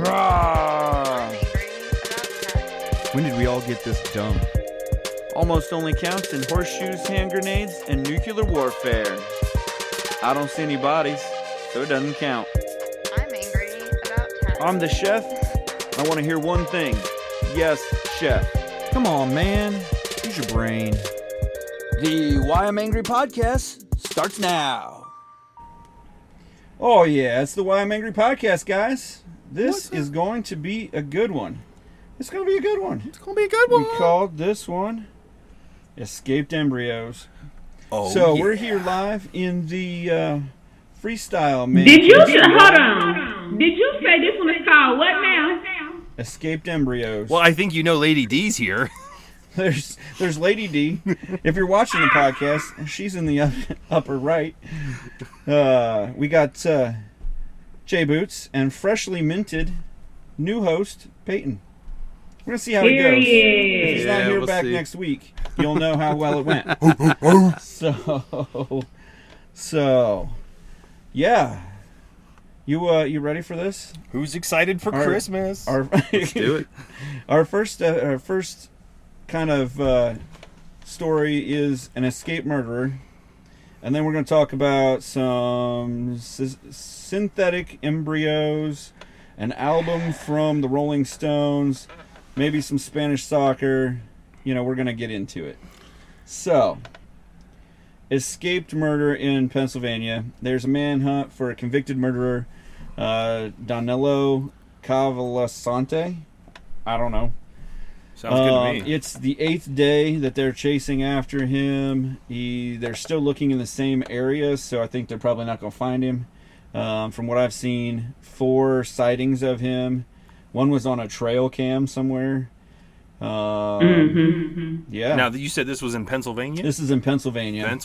Rawr. When did we all get this dumb? Almost only counts in horseshoes, hand grenades, and nuclear warfare. I don't see any bodies, so it doesn't count. I'm angry about tax. I'm the chef. I want to hear one thing. Yes, chef. Come on, man. Use your brain. The Why I'm Angry podcast starts now. Oh, yeah. It's the Why I'm Angry podcast, guys. This is going to be a good one. It's going to be a good one. It's going to be a good one. We called this one Escaped Embryos. Oh, so yeah. we're here live in the freestyle, man. Did you hold on? Did you say this one is called what now? Escaped Embryos. Well, I think you know Lady D's here. There's Lady D. If you're watching the podcast, she's in the upper right. We got Jay Boots and freshly minted new host Payton. We're gonna see how it goes. If he's not here we'll back see. next week, you'll know how well it went. So, yeah. You ready for this? Who's excited for Christmas? Let's do it. Our first kind of story is an escaped murderer, and then we're going to talk about some synthetic embryos, an album from the Rolling Stones, maybe some Spanish soccer. We're going to get into it. So, escaped murder in Pennsylvania. There's a manhunt for a convicted murderer, Danilo Cavalasante. I don't know. Sounds good to me. It's the 8th day that they're chasing after him. They're still looking in the same area, so I think they're probably not going to find him. From what I've seen, 4 sightings of him. One was on a trail cam somewhere. Yeah. Now, you said this was in Pennsylvania? This is in Pennsylvania.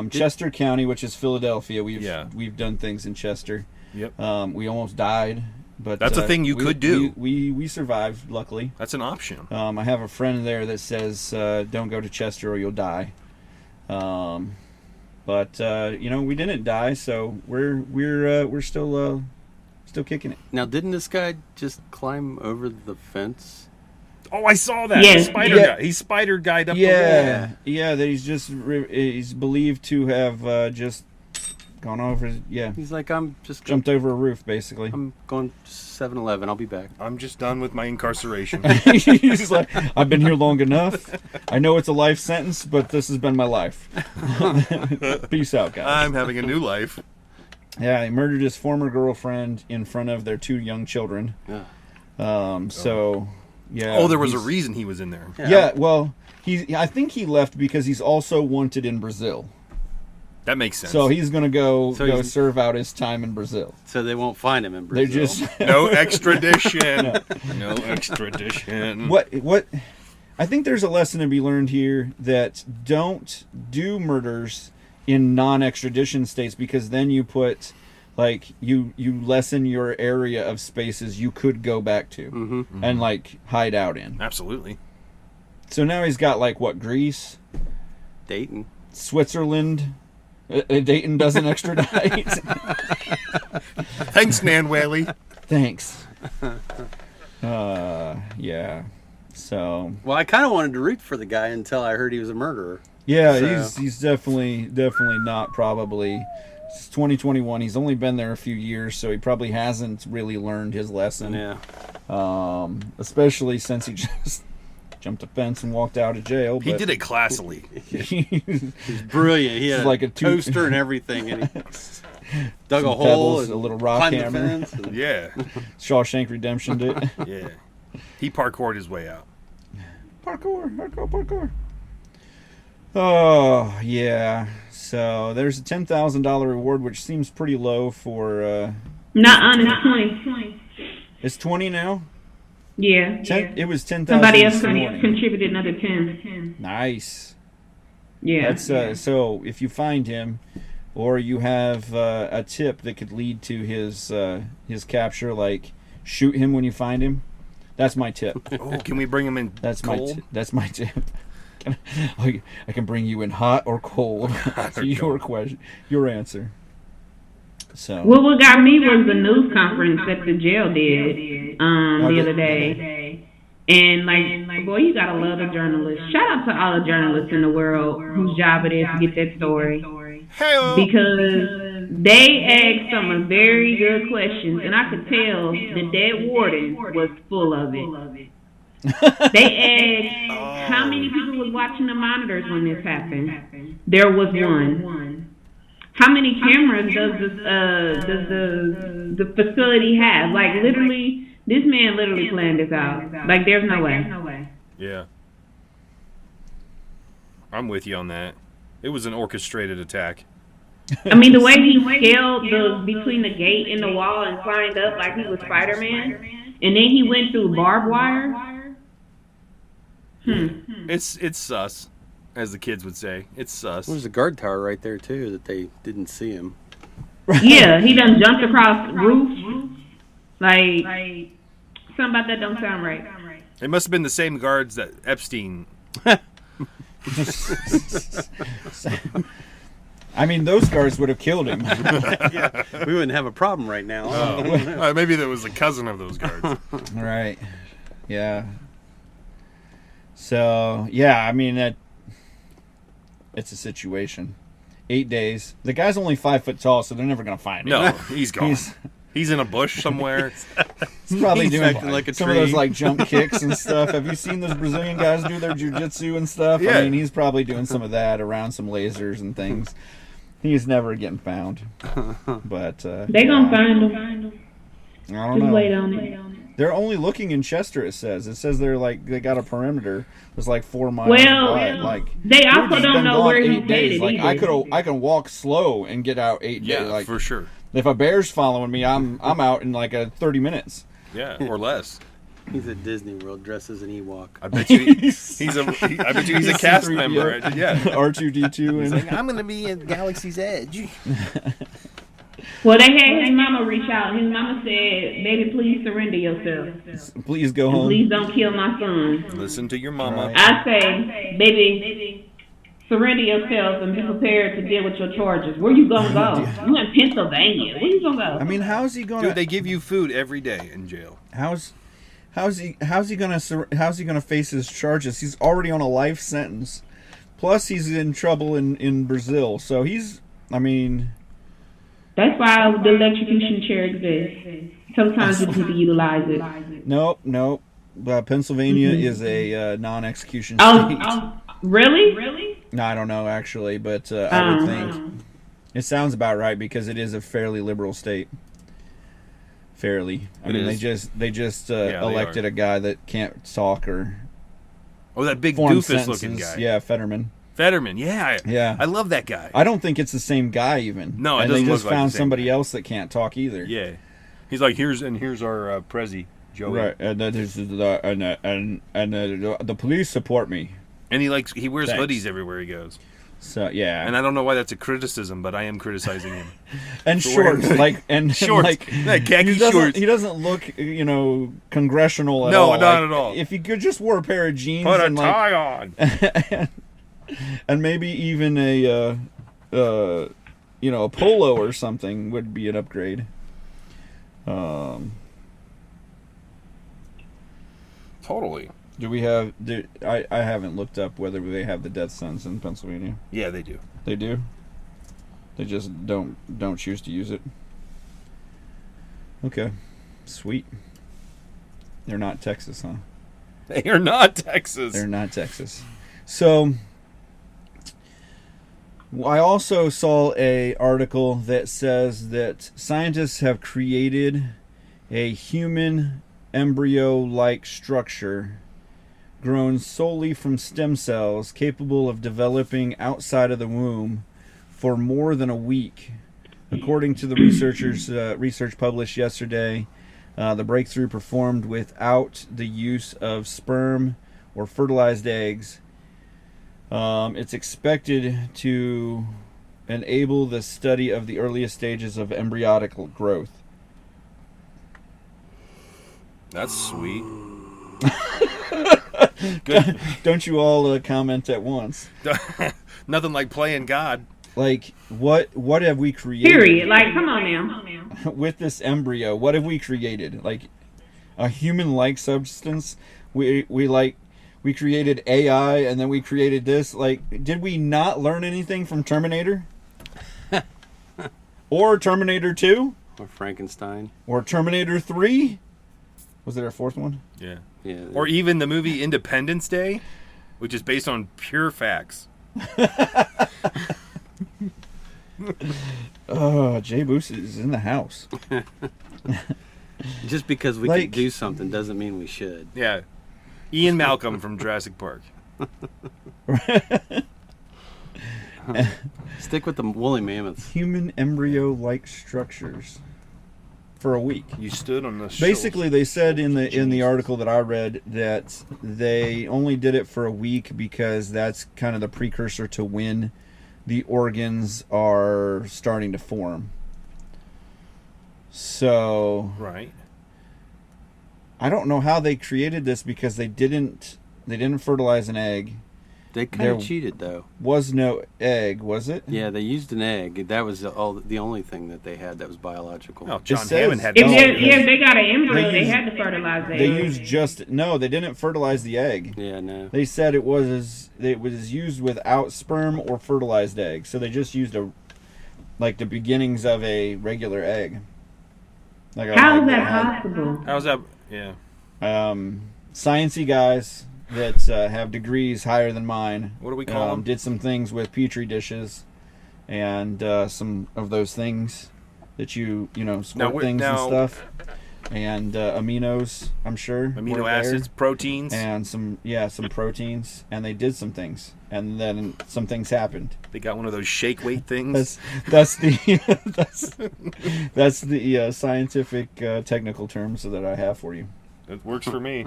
Chester County, which is Philadelphia. We've done things in Chester. Yep. We almost died. But that's a thing you could do. We survived, luckily. That's an option. I have a friend there that says, "Don't go to Chester or you'll die." But we didn't die, so we're still kicking it. Now, didn't this guy just climb over the fence? Oh, I saw that. Yeah. The spider guy. He spider guyed up the wall. Yeah. That he's believed to have just gone over. Yeah. He's like, I'm just jumped over a roof, basically. I'm going to 7-Eleven. I'll be back. I'm just done with my incarceration. He's like, I've been here long enough. I know it's a life sentence, but this has been my life. Peace out, guys. I'm having a new life. Yeah, he murdered his former girlfriend in front of their 2 young children. Yeah. So, yeah. Oh, there was a reason he was in there. Yeah, well, I think he left because he's also wanted in Brazil. That makes sense. So he's going to go serve out his time in Brazil. So they won't find him in Brazil. They're just no extradition. No extradition. What? I think there's a lesson to be learned here that don't do murders in non-extradition states, because then you put, you lessen your area of spaces you could go back to and hide out in. Absolutely. So now he's got Greece, Dayton, Switzerland. Dayton doesn't extradite. Thanks, Nan Whaley. Thanks. Yeah. So. Well, I kind of wanted to root for the guy until I heard he was a murderer. Yeah, so. He's definitely not. Probably. It's 2021. He's only been there a few years, so he probably hasn't really learned his lesson. Yeah. Especially since he just jumped a fence and walked out of jail. He did it classily. He's brilliant. He had a toaster and everything, and he dug a hole pebbles, and a little rock hammer. The fence and... Yeah. Shawshank Redemption did. Yeah. He parkoured his way out. Parkour. Oh, yeah. So there's a $10,000 reward, which seems pretty low for... Not on 20. It's 20 now? Yeah. It was 10,000. Somebody else contributed another 10. Nice. Yeah. That's so if you find him, or you have a tip that could lead to his capture, shoot him when you find him. That's my tip. Oh, can we bring him in cold? That's my tip. I can bring you in hot or cold. Your question, your answer. So. Well, what got me was the news conference that the jail did the other day. And, like, boy, you gotta love the journalists. Shout out to all the journalists in the world whose job it is to get that story. Because they asked some very good questions, and I could tell the dead warden was full of it. They asked how many people was watching the monitors when this happened. There was one. How many cameras does the facility have? Like, literally, this man literally planned this out. Like, there's no way. Yeah. I'm with you on that. It was an orchestrated attack. I mean, the way he scaled between the gate and the wall and climbed up like he was Spider-Man, and then he went through barbed wire. It's sus, as the kids would say. It's sus. There's a guard tower right there, too, that they didn't see him. Yeah, he done jumped across the roof. Like, something about that don't sound right. It must have been the same guards that Epstein... I mean, those guards would have killed him. Yeah, we wouldn't have a problem right now. Maybe that was a cousin of those guards. Right. Yeah. So, yeah, I mean, it's a situation. 8 days. The guy's only 5 foot tall, so they're never going to find him. No, he's gone. He's in a bush somewhere. He's probably doing like a some tree. of those like jump kicks and stuff. Have you seen those Brazilian guys do their jiu-jitsu and stuff? Yeah. I mean, he's probably doing some of that around some lasers and things. He's never getting found. But they gonna find him. I don't Just know. wait on it. They're only looking in Chester. It says they're like they got a perimeter. It's like 4 miles Well, wide. Like they dude, also he's don't been know gone where 8 he's days. headed Like either. I can walk slow and get out 8 days. Yeah, Like for sure. if a bear's following me, I'm out in like 30 minutes. Yeah, or less. He's at Disney World dressed as an Ewok. I bet you he's a cast member. Yeah. R2D2 and I'm going to be at Galaxy's Edge. Well, they had his mama reach out. His mama said, "Baby, please surrender yourself. please go home. Please don't kill my son." Listen to your mama. Right. I say, baby, surrender yourself and be prepared to deal with your charges. Where you gonna go? You in Pennsylvania. Where you gonna go? I mean, how's he gonna? Dude, they give you food every day in jail. How's he gonna face his charges? He's already on a life sentence. Plus, he's in trouble in Brazil. So I mean. That's why the electrocution chair exists. Sometimes you need to utilize it. Nope. Pennsylvania is a non-execution state. Really? No, I don't know actually, but I would think it sounds about right because it is a fairly liberal state. Fairly. I mean, they just elected a guy that can't talk or. Oh, that big form doofus-looking sentences. guy. Yeah, Fetterman. Yeah. I love that guy. I don't think it's the same guy even. No, it and doesn't they just look like found the same somebody guy. else that can't talk either. Yeah. He's like, here's our Prezi, Joey. Right, and then there's the police support me. And he wears Thanks. hoodies everywhere he goes. So yeah, And I don't know why that's a criticism, but I am criticizing him. and for shorts wearing- and Shorts. like Khaki he doesn't, shorts. He doesn't look congressional at No, all. not Like, at all. If he could just wear a pair of jeans Put a and tie on. and maybe even a polo or something would be an upgrade. Totally. Do we have? I haven't looked up whether they have the death sentence in Pennsylvania. Yeah, they do. They do. They just don't choose to use it. Okay, sweet. They're not Texas, huh? They are not Texas. They're not Texas. So I also saw a article that says that scientists have created a human embryo-like structure grown solely from stem cells capable of developing outside of the womb for more than a week. According to the researchers' research published yesterday, the breakthrough performed without the use of sperm or fertilized eggs. It's expected to enable the study of the earliest stages of embryonic growth. That's sweet. Good. Don't you all comment at once? Nothing like playing God. like what have we created? Period. Like, come on now. With this embryo, what have we created? Like a human-like substance. We created AI, and then we created this. Like, did we not learn anything from Terminator? Or Terminator 2? Or Frankenstein? Or Terminator 3? Was there a fourth one? Yeah. Yeah. Or even the movie Independence Day, which is based on pure facts. Oh, Jay Boos is in the house. Just because we can do something doesn't mean we should. Yeah. Ian Malcolm from Jurassic Park. Stick with the woolly mammoths. Human embryo-like structures for a week. You stood on the Basically, they said in the article that I read that they only did it for a week because that's kind of the precursor to when the organs are starting to form. So, right. I don't know how they created this because they didn't fertilize an egg. They kind of cheated, though. Was no egg, was it? Yeah, they used an egg. That was the only thing that they had that was biological. Oh, John Hammond had. If they got an embryo, they had to fertilize the egg. They used they didn't fertilize the egg. Yeah, no. They said it was used without sperm or fertilized egg, so they just used the beginnings of a regular egg. How is that possible? How's that? Yeah. Sciencey guys that have degrees higher than mine. What do we call them? Did some things with petri dishes, and some of those things that you squirt things and stuff, and aminos. I'm sure amino acids, proteins, and some proteins, and they did some things, and then some things happened. They got one of those shake weight things. That's the scientific technical terms that I have for you. It works for me.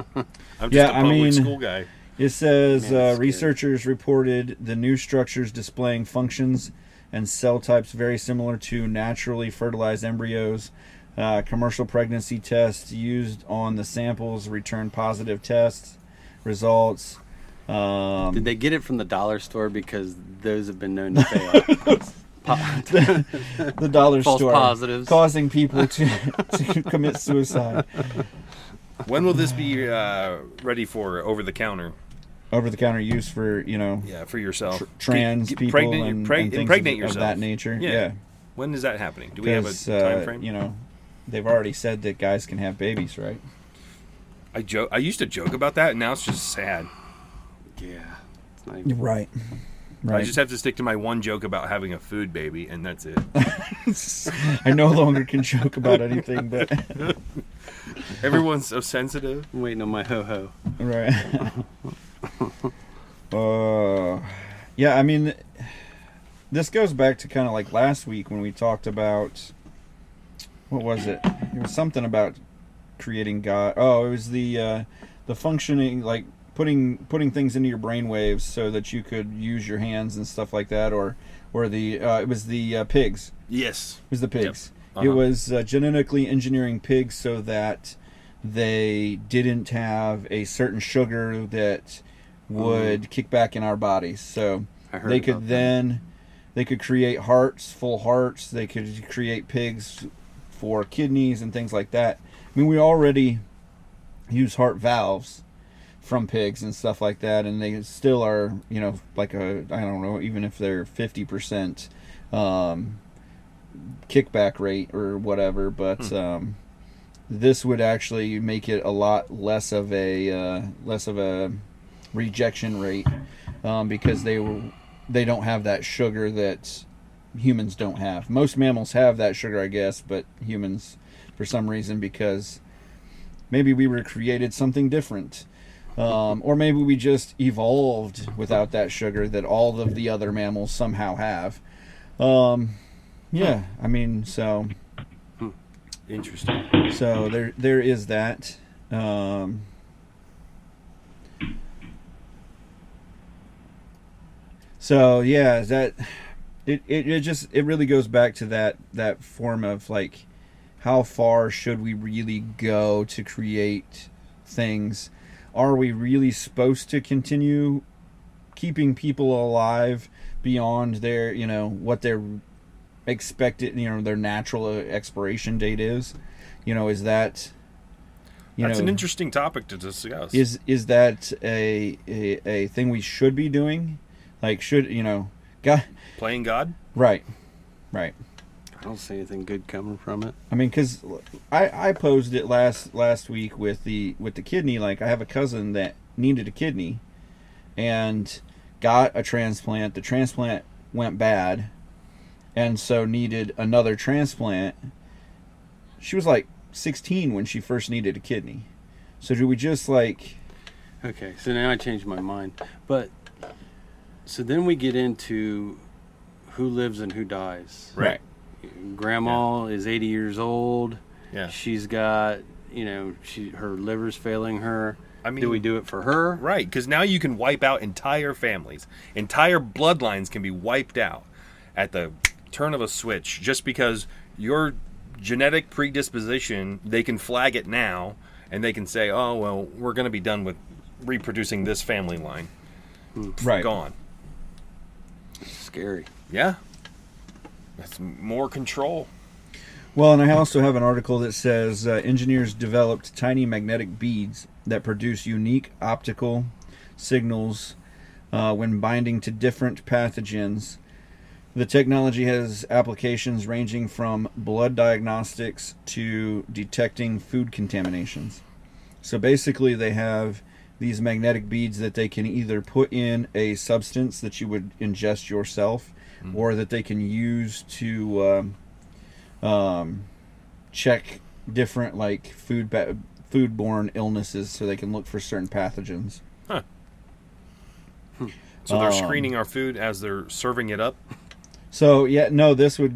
I'm just a public school guy. It says researchers reported the new structures displaying functions and cell types very similar to naturally fertilized embryos. Commercial pregnancy tests used on the samples returned positive test results. Did they get it from the dollar store? Because those have been known to fail. the dollar False store positives. Causing people to commit suicide. When will this be ready for over-the-counter? Over-the-counter use for, for yourself. Trans people pregnant, and things impregnate yourself. Of that nature. Yeah. When is that happening? Do we have a time frame? They've already said that guys can have babies, right? I used to joke about that, and now it's just sad. Yeah. It's not even... Right. I just have to stick to my one joke about having a food baby, and that's it. I no longer can joke about anything, but... Everyone's so sensitive. I'm waiting on my ho-ho. Right. Yeah, I mean, this goes back to kind of like last week when we talked about... What was it? It was something about creating God. Oh, it was the functioning, like putting things into your brain waves so that you could use your hands and stuff like that, or it was the pigs. Yes, it was the pigs. Yep. Uh-huh. It was genetically engineering pigs so that they didn't have a certain sugar that would kick back in our bodies. So they could they could create full hearts. They could create pigs for kidneys and things like that. I mean, we already use heart valves from pigs and stuff like that, and they still are, like I don't know, even if they're 50% kickback rate or whatever, but this would actually make it a lot less of a rejection rate because they don't have that sugar that humans don't have. Most mammals have that sugar, I guess, but humans, for some reason, because maybe we were created something different, or maybe we just evolved without that sugar that all of the other mammals somehow have. Yeah, I mean, so interesting. So there is that. So yeah, that. It really goes back to that form of like, how far should we really go to create things? Are we really supposed to continue keeping people alive beyond their, what their expected, their natural expiration date is. Is that... That's an interesting topic to discuss. Is that a thing we should be doing? Like, God... Playing God? Right. I don't see anything good coming from it. I mean, because I posed it last week with the kidney. Like, I have a cousin that needed a kidney and got a transplant. The transplant went bad, and so needed another transplant. She was like 16 when she first needed a kidney. So do we just like... Okay, so now I changed my mind. But, so then we get into who lives and who dies. Right. Grandma is 80 years old. Yeah. She's got, her liver's failing her. I mean, do we do it for her? Right, because now you can wipe out entire families. Entire bloodlines can be wiped out at the turn of a switch just because your genetic predisposition, they can flag it now, and they can say, oh, well, we're going to be done with reproducing this family line. Right. Gone. Scary. Yeah. That's more control. Well, and I also have an article that says engineers developed tiny magnetic beads that produce unique optical signals when binding to different pathogens. The technology has applications ranging from blood diagnostics to detecting food contaminations. So basically they have these magnetic beads that they can either put in a substance that you would ingest yourself, or that they can use to check different like foodborne illnesses, so they can look for certain pathogens. Huh. So they're screening our food as they're serving it up? So this would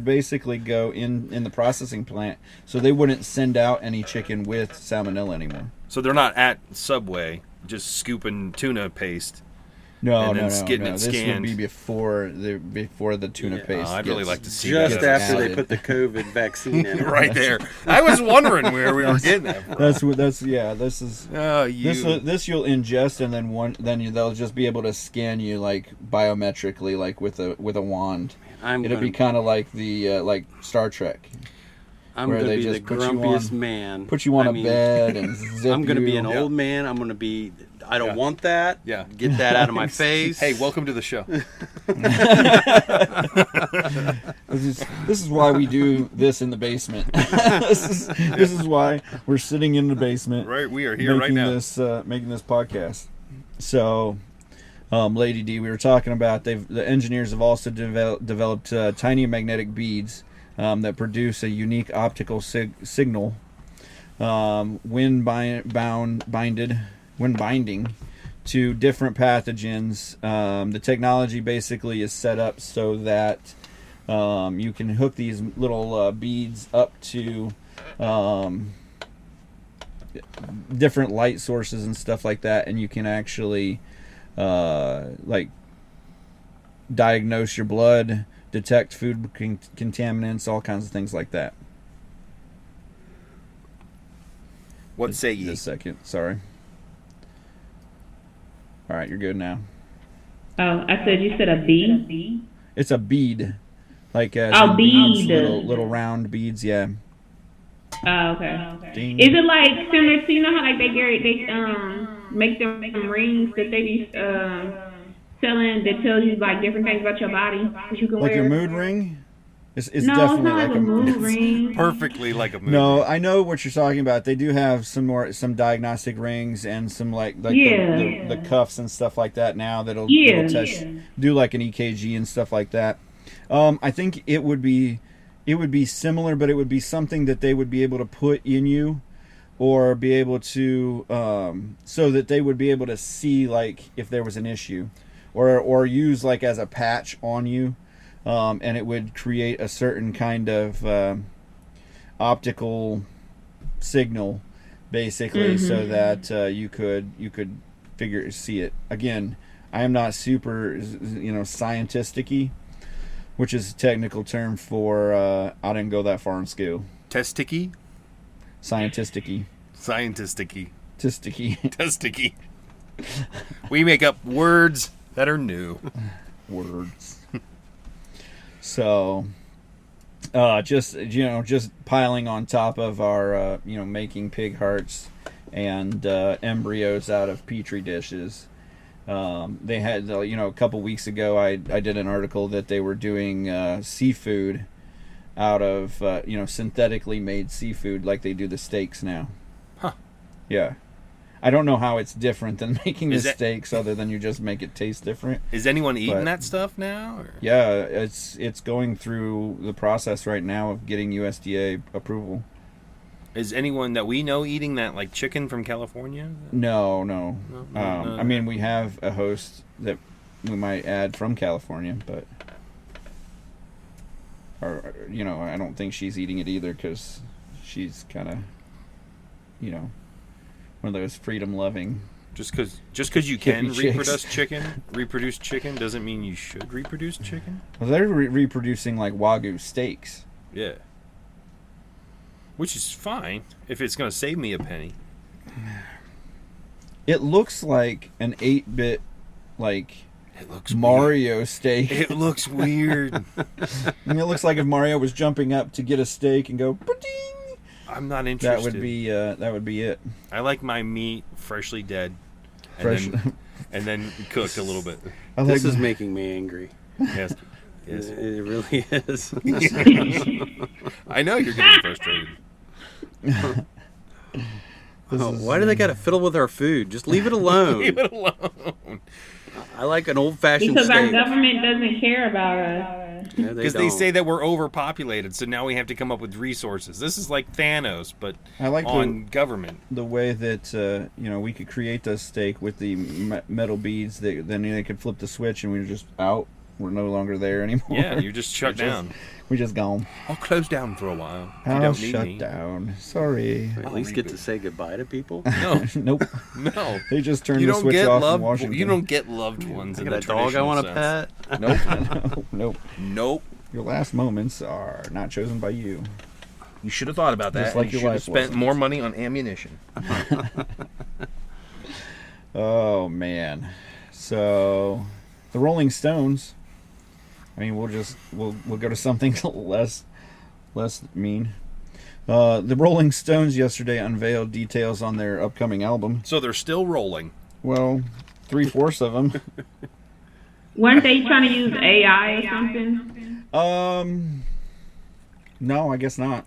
basically go in the processing plant, so they wouldn't send out any chicken with salmonella anymore. So they're not at Subway just scooping tuna paste. No. Getting it This scanned. would be before the tuna paste. I'd really like to see just that. after they put the COVID vaccine in. Right there. I was wondering where we were getting that from. This is this you'll ingest, and then they'll just be able to scan you like biometrically, like with a wand. It'll be kind of like the like Star Trek. I'm going to be the grumpiest man. Put you on a bed and zip I'm going to be an old man. I'm going to be... I don't want that. Yeah. Get that out of my face. Hey, welcome to the show. This is why we do this in the basement. This is why we're sitting in the basement. Right, we are here right now. Making this podcast. So, Lady D, we were talking about the engineers have also developed tiny magnetic beads that produce a unique optical signal when binding to different pathogens. The technology basically is set up so that you can hook these little beads up to different light sources and stuff like that, and you can actually like diagnose your blood, detect food contaminants, all kinds of things like that. What say ye? Just a second, sorry. All right, you're good now. Oh, I said you said a bee? It's a bead, like bead. Little round beads, yeah. Oh, okay. Ding. Is it like similar to, how like they make them rings that they be selling that tells you like different things about your body that you can wear? Like your mood ring? It's no, definitely it's not like a mood ring. Perfectly like a mood No, ring. I know what you're talking about. They do have some diagnostic rings and some like the cuffs and stuff like that now that'll do like an EKG and stuff like that. I think it would be similar, but it would be something that they would be able to put in you, or be able to so that they would be able to see like if there was an issue, or use like as a patch on you. And it would create a certain kind of optical signal, basically, so that you could see it. Again, I am not super, scientisticy, which is a technical term for I didn't go that far in school. Testicky? Scientisticy. Scientisticky. Tisticky. Testicky. We make up words that are new. Words. So, just piling on top of our, making pig hearts and embryos out of petri dishes. They had, a couple weeks ago, I did an article that they were doing seafood out of, synthetically made seafood like they do the steaks now. Huh. Yeah. I don't know how it's different than making the Is that- steaks other than you just make it taste different. Is anyone eating But- that stuff now? Or? Yeah, it's going through the process right now of getting USDA approval. Is anyone that we know eating that, like chicken from California? No. No. I mean, we have a host that we might add from California, but I don't think she's eating it either because she's kind of, one of those freedom-loving. Just because you can Hippie reproduce chicken doesn't mean you should reproduce chicken. Well, they're reproducing like Wagyu steaks. Yeah. Which is fine if it's going to save me a penny. It looks like an 8-bit, like It looks Mario steak. Weird. It looks weird. And it looks like if Mario was jumping up to get a steak and go, "Ba-ding!" I'm not interested. That would be it. I like my meat freshly dead, and then cooked a little bit. This is making me angry. Yes, yes. It really is. I know you're getting frustrated. Why do they got to fiddle with our food? Just leave it alone. Leave it alone. I like an old-fashioned Because our steak. government doesn't care about us. Yeah, Because they don't. say that we're overpopulated, so now we have to come up with resources. This is like Thanos, but I like on government. the way that we could create the steak with the metal beads. Then they could flip the switch and we were just out. We're no longer there anymore. Yeah, you're just shut down. We just gone. I'll close down for a while. If you I'll don't need shut me. down. Sorry. At least get to say goodbye to people. No, Nope. no. They just turned You the don't switch get off in loved. Washington. You don't get loved ones. I in got a the dog I traditional want to sense. pet. Nope. Nope. Your last moments are not chosen by you. You should have thought about that. Just like and your you should have life spent wasn't. more money on ammunition. Oh man. So the Rolling Stones. I mean, we'll go to something less mean. The Rolling Stones yesterday unveiled details on their upcoming album. So they're still rolling. Well, 3/4 of them. Weren't they trying to use AI or something? No, I guess not.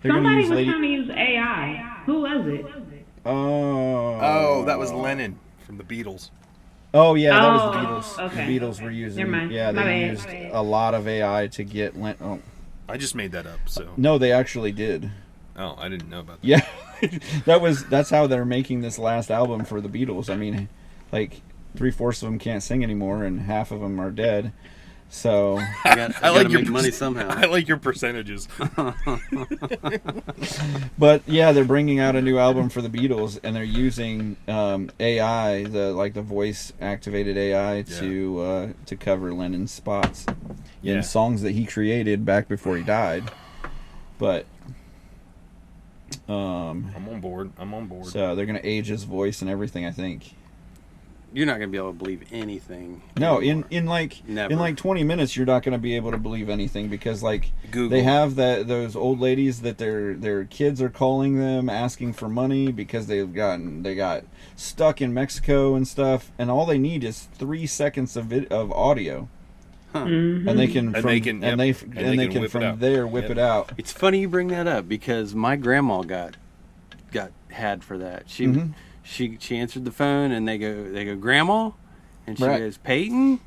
They're Somebody was Lady. trying to use AI. Who was it? Oh, that was Lennon from the Beatles. Oh yeah, that was the Oh, Beatles. okay. The Beatles were using. Never mind. Yeah, My they bad. used a lot of AI to get. I just made that up. So No, they actually did. oh, I didn't know about that. Yeah, that's how they're making this last album for the Beatles. I mean, like 3/4 of them can't sing anymore, and half of them are dead. So I got to make money I somehow. like your percentages. but yeah, they're bringing out a new album for the Beatles, and they're using AI, the voice activated AI to cover Lennon's spots in songs that he created back before he died. But I'm on board. so they're gonna age his voice and everything, I think. You're not going to be able to believe anything. No, anymore. in like Never. 20 minutes, you're not going to be able to believe anything because like Google. they have those old ladies that their kids are calling them asking for money because they got stuck in Mexico and stuff, and all they need is 3 seconds of audio, and they can they can whip it out. whip it out. It's funny you bring that up because my grandma got had for that. She answered the phone and they go Grandma, and she Right. goes Payton,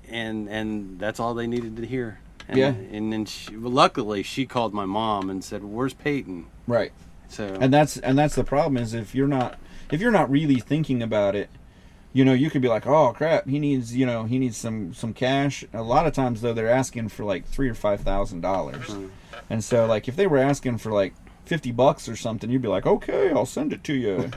and that's all they needed to hear. And, Yeah. And then luckily she called my mom and said, "Where's Payton?" Right. So And that's the problem is if you're not really thinking about it, you could be like, oh crap, he needs some cash. A lot of times though, they're asking for like $3,000 or $5,000, and so like if they were asking for like $50 or something, you'd be like, okay, I'll send it to you.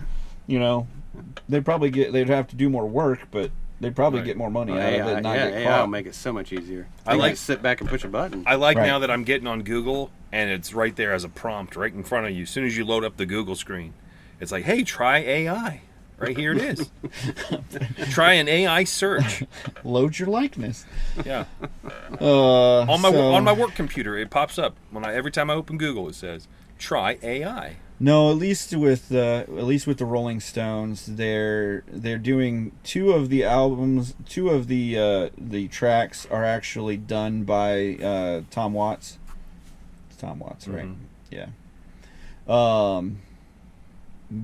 They'd have to do more work, but they'd probably get more money out of it and not get AI caught. will make it so much easier. I I like- like sit back and push a button. I like Right. now that I'm getting on Google and it's right there as a prompt right in front of you. As soon as you load up the Google screen, it's like, hey, try AI Right here it is. Try an AI search. Load your likeness. Yeah. On On my work computer, it pops up every time I open Google. It says, "Try AI." No, at least with the Rolling Stones, they're doing two of the tracks are actually done by Tom Watts. It's Tom Watts, right? Mm-hmm. Yeah.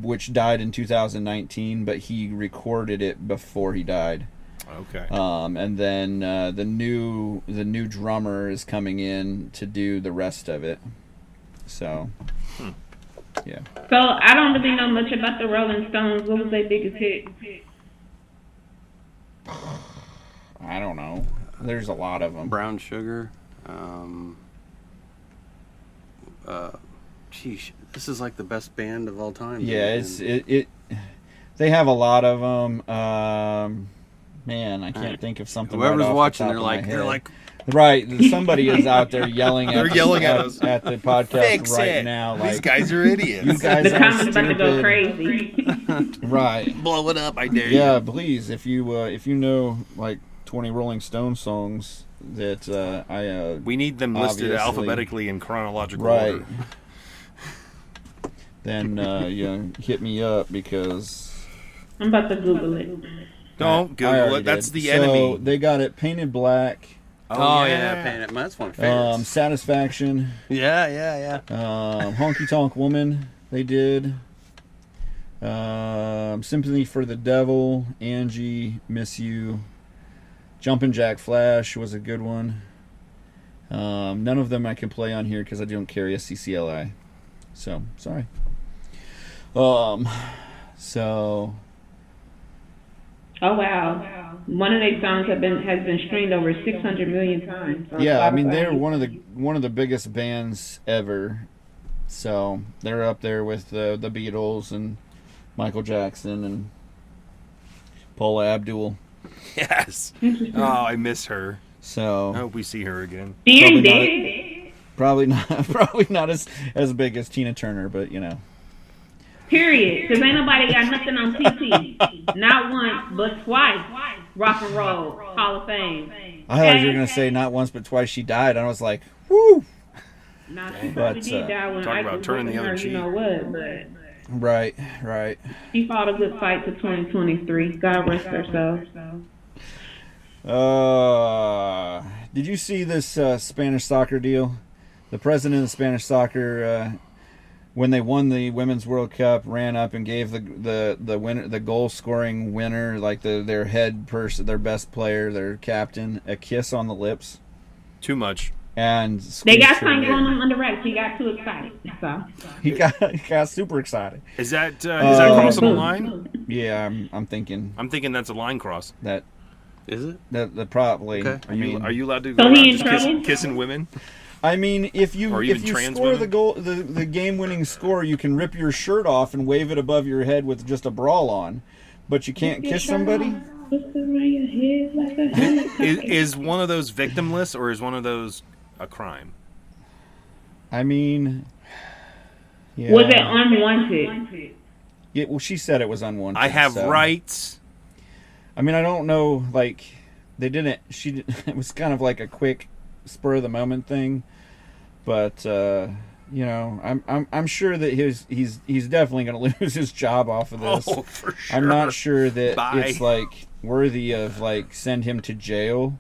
Which died in 2019, but he recorded it before he died. Okay. And then the new drummer is coming in to do the rest of it. So. Yeah. So I don't really know much about the Rolling Stones. What was their biggest hit? I don't know. There's a lot of them. Brown Sugar. Sheesh, this is like the best band of all time. Yeah, they have a lot of them. Man, I can't think of something. Whoever's right off watching, the top they're of my like, head. Right, somebody is out there yelling. They're yelling at us at the podcast Fix right it. now. These Like, guys are idiots. you guys The are comments about to go stupid. crazy. Right. Blow it up, I dare you. Yeah, please. If you know like 20 Rolling Stone songs that We need them listed obviously- alphabetically in chronological right. order. Then hit me up because I'm about to Google it. Don't I Google already it. That's did. the So enemy. they got it painted black. oh yeah, Paint It. That's one of my favorites. Satisfaction. Yeah. Honky Tonk Woman. They did. Sympathy for the Devil. Angie. Miss You. Jumpin' Jack Flash was a good one. None of them I can play on here because I don't carry a CCLI. So sorry. So. Oh wow! One of their songs has been streamed over 600 million times. on Yeah, I mean Spotify. they're one of the biggest bands ever. So they're up there with the Beatles and Michael Jackson and Paula Abdul. Yes. Oh, I miss her. So I hope we see her again. Being Probably dead. probably not as big as Tina Turner, but you know. Period. Because ain't nobody got nothing on TT. Not once, but twice. Rock and Roll Hall of Fame. I thought you were gonna say not once but twice she died. I was like, whoo. Now she But, probably did die when talk I about was turning the her, other you cheek. know what? But Right. she fought a good fight to 2023. God rest her soul. Did you see this Spanish soccer deal? The president of Spanish soccer, when they won the Women's World Cup, ran up and gave the winner, the goal scoring winner, like their head person, their best player, their captain, a kiss on the lips. Too much. And They got squeezed her something going ear. on under wraps. He got too excited. So He got super excited. Is that crossing the line? Yeah, I'm thinking I'm thinking that's a line cross. that Is it? that probably. Okay. Are you allowed to So go he around in just trouble? kissing women? I mean, if you Or even trans score women? the goal, the game-winning score, you can rip your shirt off and wave it above your head with just a bra on, but you can't kiss somebody. Is one of those victimless or is one of those a crime? I mean, yeah. was it unwanted? Well, she said it was unwanted. I have so. rights. I mean, I don't know. Like, they didn't. It was kind of like a quick, spur of the moment thing, but you know, I'm sure that he's definitely going to lose his job off of this. Oh, for sure. I'm not sure that Bye. it's like worthy of like send him to jail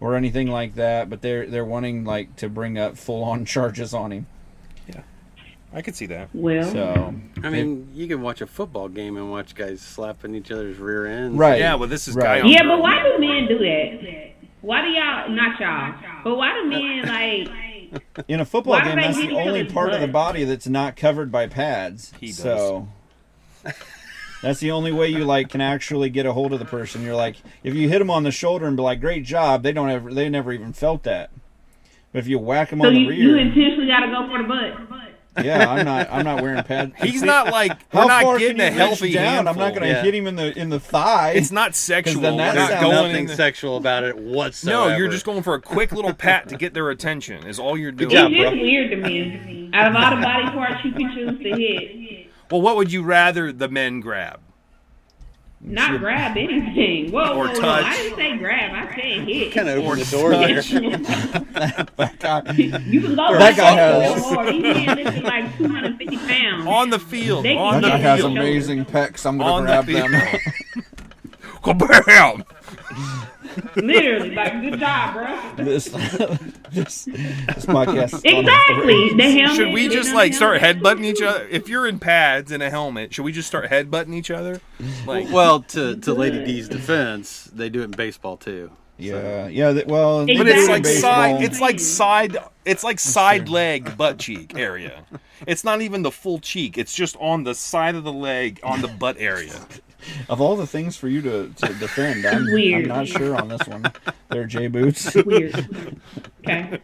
or anything like that, but they're wanting like to bring up full on charges on him. I could see that. Well, So I mean, you can watch a football game and watch guys slapping each other's rear ends. right, Yeah, well, this is right. guy on yeah, girl. but why do men do that? Why do y'all, not y'all, but why do men like, In a football Why do game, they that's hit the each only other's part of the butt? body that's not covered by pads. He does. So that's the only way you like can actually get a hold of the person. You're like, if you hit them on the shoulder and be like, "Great job," they never even felt that. But if you whack them so on the you rear, intentionally gotta go for the butt? yeah, I'm not wearing pads. He's not like How we're not far getting can a you healthy reach down? I'm not handful. going to Yeah. hit him in the thigh. It's not sexual. then We're that not sounds going Nothing in the- sexual about it whatsoever. No, you're just going for a quick little pat to get their attention. Is all you're doing. job, It's just bro. weird to me. Out of all the body parts you can choose to hit, Well, what would you rather the men grab? Not grab anything. Whoa, Or whoa, touch. whoa. I didn't say grab. I said hit. Kind of opened the door there. That guy, You can go That guy real has- hard. These men lifting like 250 pounds. On the field. They On can that the guy get has field. amazing pecs. I'm On gonna the grab them. field. Kabam! Literally, like, good job, bro. this podcast. is on Exactly. The helmet. Should we you just know, like the start helmet. headbutting each other? If you're in pads and a helmet, should we just start headbutting each other? Like, Well, to Lady D's defense, they do it in baseball too. Yeah, yeah. Well, but it's like Exactly. side. It's like side. It's like side leg, butt cheek area. It's not even the full cheek. It's just on the side of the leg, on the butt area. Of all the things for you to defend, I'm Weird. not sure on this one. They're J boots. Weird. Okay.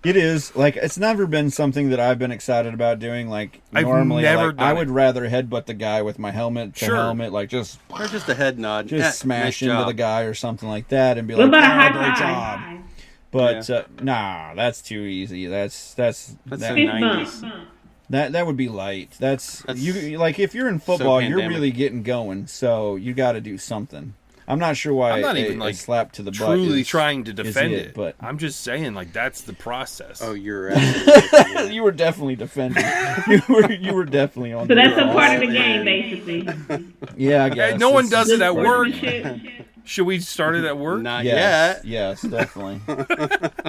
It is like it's never been something that I've been excited about doing. Like I've normally, never like, done I it. would rather headbutt the guy with my helmet to Sure. helmet, like just Or just a head nod. Yeah, smash nice into job. the guy or something like that, and be What like, about a "Oh, high great five? job." But nah, that's too easy. That's That's that, the Fist 90s. bump. that would be light. That's That's you like if you're in football, you're pandemic. really getting going, so you got to do something. I'm not sure why I'm not a, even, a like, slap to the butt Truly is, trying to is defend it, but I'm just saying, like that's the process. Oh, you're absolutely you were definitely defending. you were definitely on. So the that's a ball. part of the game, basically. Yeah, I guess. no one It's- does it at Good work. sportsmanship. Should we start it at work? Not Yes, yet. yes, definitely.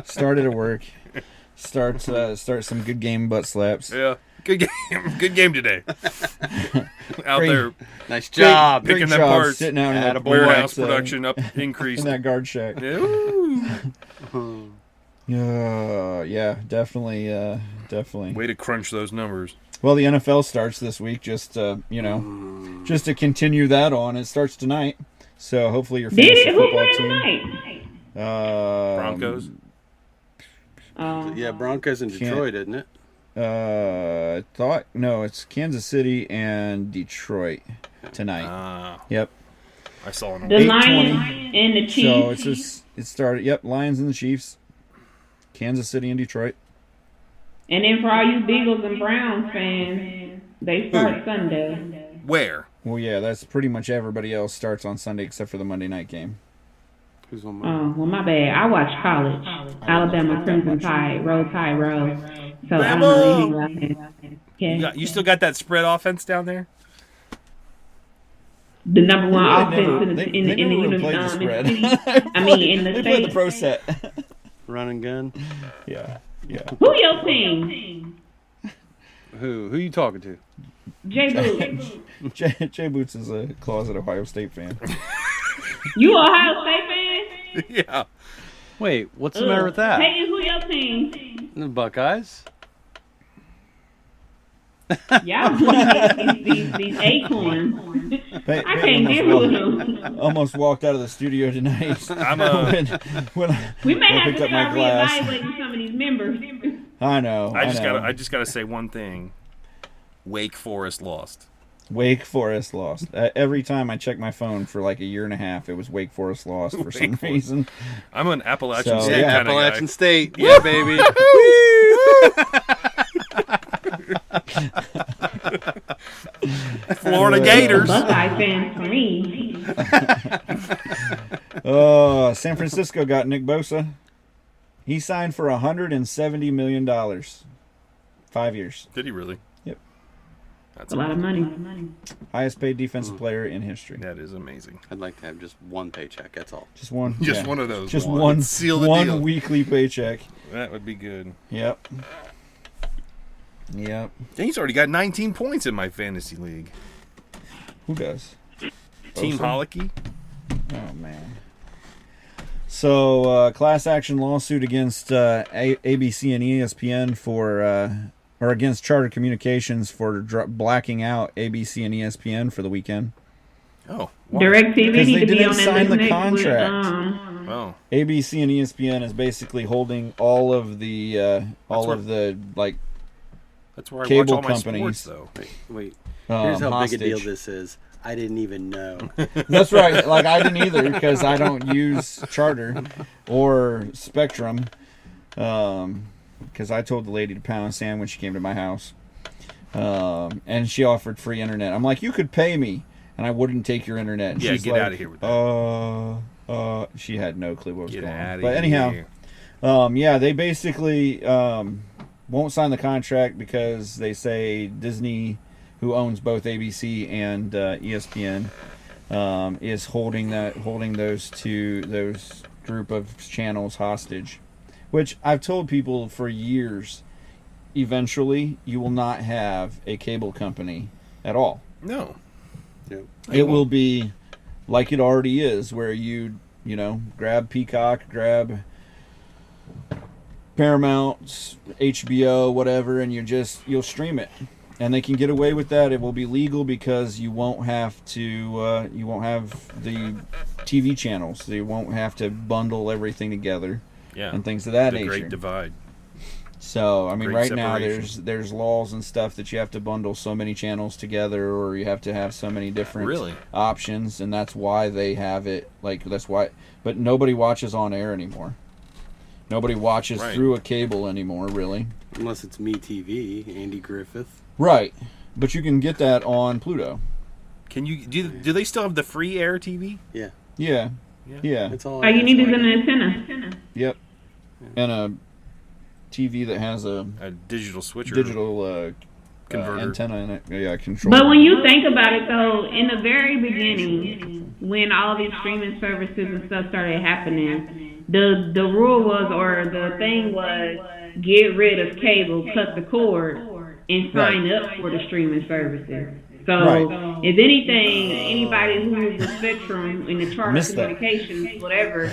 Started at work. Start some good game butt slaps. Yeah, good game. Good game today. Out Great. there, Nice job. Great picking them job parts. sitting out in that Attaboy. warehouse that, production up in increased. that guard shack. Ooh. Yeah, definitely. Way to crunch those numbers. Well, the NFL starts this week. Just just to continue that on, it starts tonight. So hopefully your Did fantasy it? Who football played team. tonight? Broncos. Yeah, Broncos in Can't- Detroit, isn't it? It's Kansas City and Detroit tonight. Yep. I saw it. The 8:20. Lions and the Chiefs. So it started. Yep, Lions and the Chiefs, Kansas City and Detroit. And then for all you Beagles and Browns fans, they start Sunday. Where? Well, yeah, that's pretty much everybody else starts on Sunday except for the Monday night game. Who's on my? Oh, well, my bad. I watch college. Alabama Crimson Tide, Roll Tide, Roll. So I don't know anything about that. Okay. You still got that spread offense down there? The number one offense in the They in the never really in played the the spread. city. I mean, in the They played the state. pro set. Run and gun. Yeah. Who your team? Who you talking to? J. Boo. Jay Boots is a closet Ohio State fan. You Ohio State fan? Yeah. Wait, what's the matter with that? Payton, who your team? The Buckeyes. Y'all these acorns. I can't get with them. Almost walked out of the studio tonight. I'm a. when We may I have picked to up my start glass. reevaluating some of these members. I know. I know. just gotta say one thing. Wake Forest lost. Wake Forest lost. Every time I checked my phone for like a year and a half, it was Wake Forest lost for some Forest. reason. I'm an Appalachian So, State yeah. kind of guy. Appalachian State. Yeah, baby. Florida Gators. Buckeye fans for me. San Francisco got Nick Bosa. He signed for $170 million. 5 years. Did he really? Yep. That's A lot of money. Highest paid defensive player in history. That is amazing. I'd like to have just one paycheck. That's all. Just one. Just yeah. one of those. Just one. Seal the one deal. weekly paycheck. That would be good. Yep. Yep. He's already got 19 points in my fantasy league. Who does? Team Bosa? Holicky. Oh man. So class action lawsuit against ABC and ESPN for or against Charter Communications for blacking out ABC and ESPN for the weekend. Oh. Wow. DirecTV Because need they to be didn't on that sign list the next contract. with, Oh. ABC and ESPN is basically holding all of the like That's where I watch Cable all my companies. sports, though. Wait. Here's how big a deal hostage. this is. I didn't even know. That's right. Like I didn't either because I don't use Charter or Spectrum. Because I told the lady to pound sand when she came to my house. And she offered free internet. I'm like, you could pay me, and I wouldn't take your internet. And Yeah, she's get like, outta here with that. She had no clue what was Get going outta on. But anyhow, here. yeah, they basically won't sign the contract because they say Disney, who owns both ABC and ESPN, is holding those group of channels hostage. Which I've told people for years, eventually you will not have a cable company at all. No. It will be like it already is, where you grab Peacock, grab Paramount, HBO, whatever, and you'll stream it. And they can get away with that. It will be legal because you won't have the TV channels. So you won't have to bundle everything together. Yeah. And things of that the nature. Great Divide. So, I mean, Great right now separation. there's laws and stuff that you have to bundle so many channels together, or you have to have so many different options, and that's why they have it. But nobody watches on air anymore. Nobody watches through a cable anymore, really. Unless it's MeTV, Andy Griffith. Right, but you can get that on Pluto. Can you do they still have the free air TV? Yeah. Yeah. That's all. All you need is an antenna. Yep. And a TV that has a digital switcher, digital converter antenna in it. Yeah, control. But when you think about it, though, in the very beginning, when all these streaming services and stuff started happening, the rule was, or the thing was, get rid of cable, cut the cord, and sign up for the streaming services. So, if anything, anybody who is the spectrum in the chart of communications, whatever,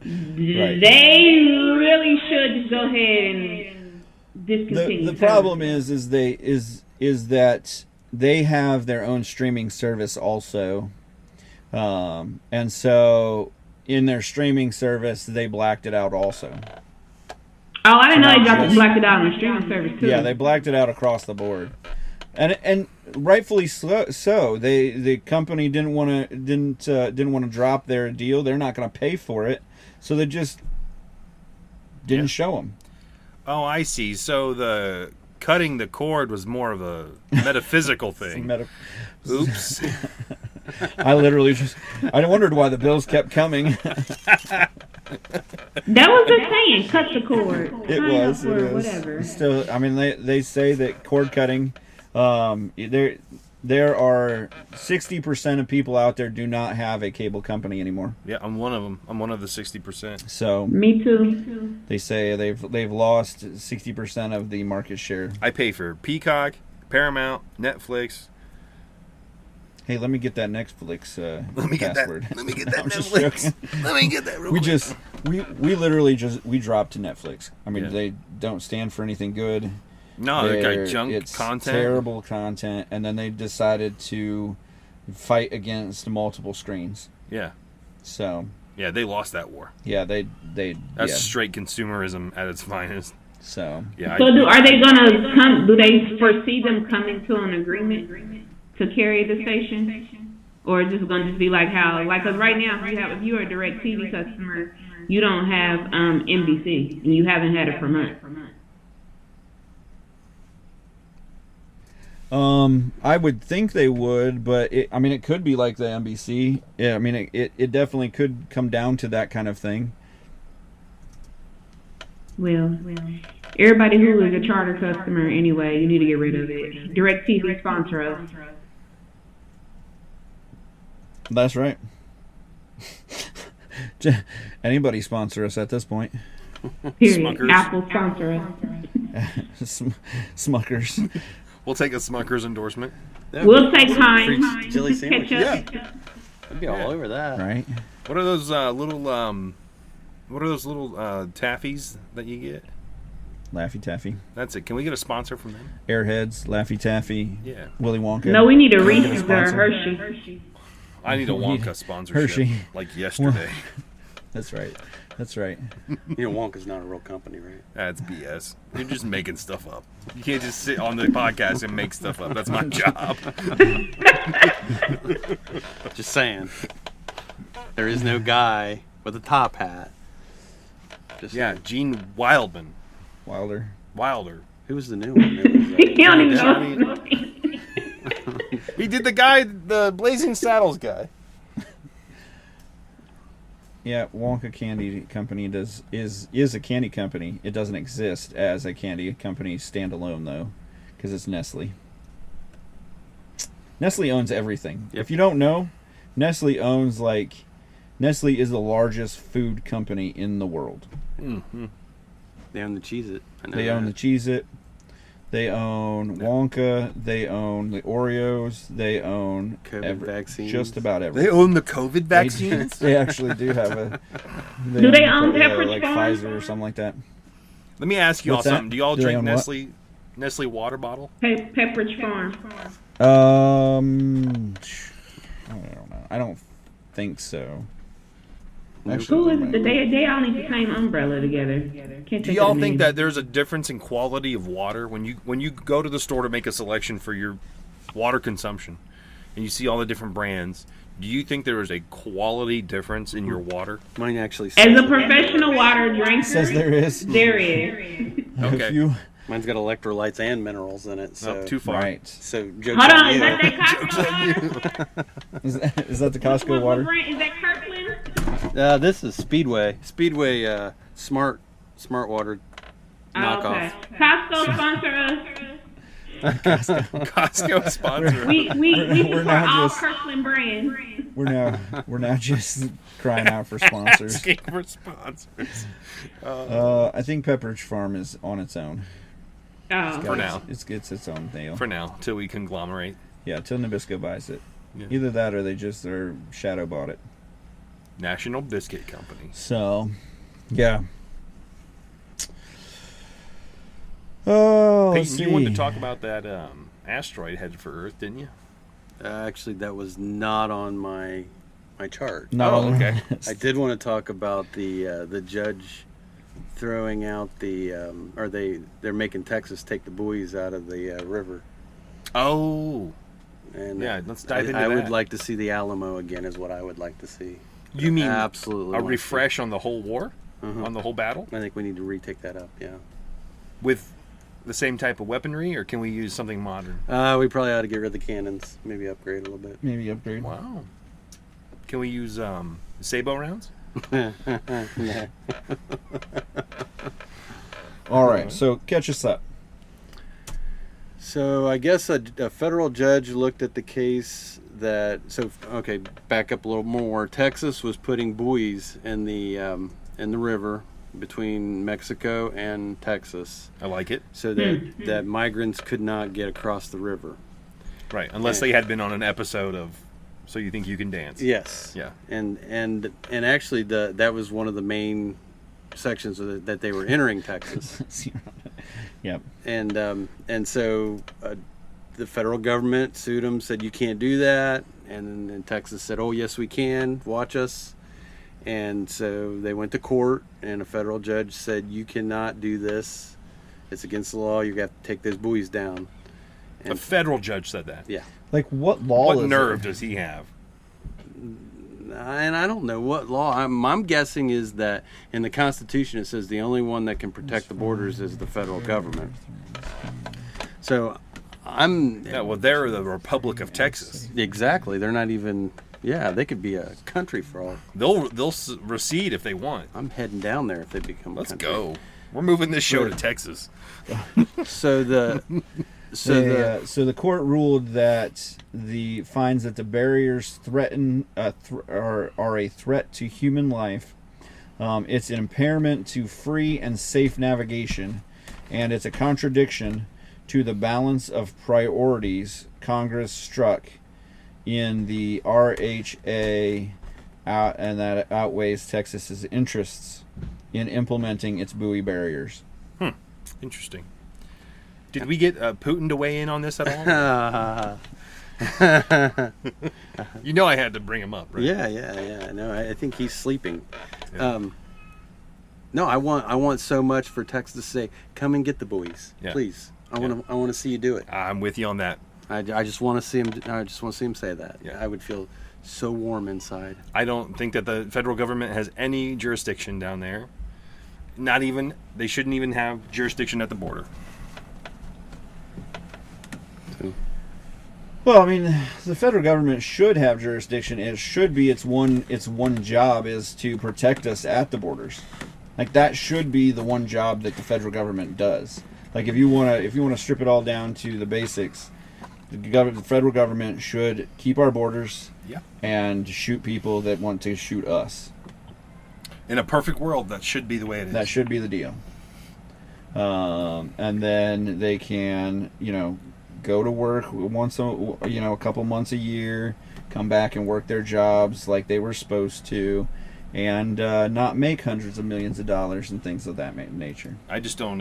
they really should just go ahead and discontinue. The problem is that they have their own streaming service also, and so in their streaming service they blacked it out also. Oh, I didn't know they blacked it out on the streaming service too. Yeah, they blacked it out across the board, and rightfully so. The company didn't want to drop their deal. They're not going to pay for it, so they just didn't show them. Oh, I see. So the cutting the cord was more of a metaphysical thing. Oops. I wondered why the bills kept coming. That was the saying, cut the cord. It was. Whatever. Still, I mean, they say that cord cutting, there are 60% of people out there do not have a cable company anymore. Yeah, I'm one of them. I'm one of the 60%. So me too. They say they've lost 60% of the market share. I pay for Peacock, Paramount, Netflix. Hey, let me get that Netflix password. Let me get that Netflix. Let me get that real quick. We literally dropped to Netflix. I mean, they don't stand for anything good. No, they got junk it's content. Terrible content, and then they decided to fight against multiple screens. Yeah. So. Yeah, they lost that war. Yeah, they. That's straight consumerism at its finest. So. Yeah. So are they gonna come? Do they foresee them coming to an agreement to carry the station, or is this gonna just be like how? Like, cause right now, if you're a direct TV customer, you don't have NBC, and you haven't had it for months. I would think they would, but it could be like the NBC. Yeah, I mean, it definitely could come down to that kind of thing. Well, everybody who is a charter customer anyway, you need to get rid of it. DirecTV sponsor us. That's right. Anybody sponsor us at this point. Period. Smuckers. Apple sponsor us. Smuckers. We'll take a Smuckers endorsement. We'll take Heinz. Jelly sandwich. Ketchup. Yeah. I'd be all over that. Right. What are those little taffies that you get? Laffy Taffy. That's it. Can we get a sponsor from them? Airheads, Laffy Taffy. Yeah. Willy Wonka. No, we need a Can we get Reese's or sponsor? Hershey. I need a Wonka sponsorship. Hershey. Like yesterday. That's right. You know, Wonka's not a real company, right? That's BS. You're just making stuff up. You can't just sit on the podcast and make stuff up. That's my job. Just saying. There is no guy with a top hat. Yeah, Gene Wildman. Wilder. Who was the new one? It was, He don't even Johnny- know. He did the guy, the Blazing Saddles guy. Yeah, Wonka Candy Company is a candy company. It doesn't exist as a candy company standalone though, because it's Nestle. Nestle owns everything. Yep. If you don't know, Nestle owns Nestle is the largest food company in the world. Mm-hmm. They own the Cheez-It. I know They that. own the Cheez-It. They own Wonka. They own the Oreos. They own COVID vaccines. just about everything. They own the COVID vaccines? They actually do have a. Do they own Pepperidge like Farm? Pfizer or something like that? Let me ask you all What's that? something. Do you all Do they drink own what? Nestle water bottle? Pepperidge Farm. I don't know. I don't think so. Who is they all need the same umbrella together. Can't Do think y'all of the think name. that there's a difference in quality of water when you go to the store to make a selection for your water consumption and you see all the different brands? Do you think there is a quality difference in your water? Mine actually As says a professional water drinker, Says there is. there is. Okay. If you, Mine's got electrolytes and minerals in it. So No, too far. right. So jokes Hold on on, is you. that Costco water? Is that the Costco What water? brand? Is that Kirkland? This is Speedway. Speedway smart water knockoff. Okay. Costco sponsor us. Costco sponsor. We We're support not all just- Kirkland brands. We're now just crying out for sponsors. Asking for sponsors. I think Pepperidge Farm is on its own. Oh. For now. It's its own deal. For now, till we conglomerate. Yeah, till Nabisco buys it. Yeah. Either that or they're shadow bought it. National Biscuit Company. So, yeah. Oh, let's Peyton, you wanted to see. talk about that asteroid headed for Earth, didn't you? Actually, that was not on my chart. Not Oh, on the okay. list. I did want to talk about the judge throwing out they're making Texas take the buoys out of the river. Oh, And Yeah, let's dive into I would that. like to see the Alamo again. Is what I would like to see. you mean Absolutely a want to refresh on the whole war, Mhm. on the whole battle, see. I think we need to retake that up. Yeah. with the same type of weaponry, or can we use something modern? We probably ought to get rid of the cannons. Maybe upgrade a little bit. Maybe upgrade. Wow. Can we use Sabo rounds? Yeah. All right, so catch us up. So I guess a federal judge looked at the case okay, back up a little more. Texas was putting buoys in the river between Mexico and Texas, I like it. so that migrants could not get across the river. Right, unless they had been on an episode of So You Think You Can Dance. Yes. Yeah. And actually that was one of the main sections that they were entering Texas. Yep. And so the federal government sued them, said you can't do that, and then Texas said, oh yes we can, watch us. And so they went to court, and a federal judge said you cannot do this, it's against the law, you got to take those buoys down. A federal judge said that. Yeah. Like what law What is nerve it? does he have? And I don't know what law. I'm guessing is that in the Constitution it says the only one that can protect the borders is the federal government. So Yeah, well, they're the Republic of Texas. exactly. They're not even. Yeah, they could be a country for all. They'll recede if they want. I'm heading down there if they become. Let's a country. go. We're moving this show to Texas. So So the court ruled that finds that the barriers threaten are a threat to human life. It's an impairment to free and safe navigation, and it's a contradiction to the balance of priorities Congress struck in the RHA, and that outweighs Texas's interests in implementing its buoy barriers. Interesting. Did we get Putin to weigh in on this at all? You know I had to bring him up, right? yeah. No, I think he's sleeping. Yeah. No, I want so much for Texas to say, "Come and get the buoys, Yeah. please." I want to see you do it. I'm with you on that. I just want to see him. I just want to see him say that. Yeah. I would feel so warm inside. I don't think that the federal government has any jurisdiction down there. Not even, they shouldn't even have jurisdiction at the border. Well, I mean, the federal government should have jurisdiction. It should be its one job is to protect us at the borders. Like that should be the one job that the federal government does. Like if you wanna strip it all down to the basics, the federal government should keep our borders and shoot people that want to shoot us. In a perfect world, that should be the way it is. That should be the deal. And then they can, go to work once a couple months a year, come back and work their jobs like they were supposed to, and not make hundreds of millions of dollars and things of that nature. I just don't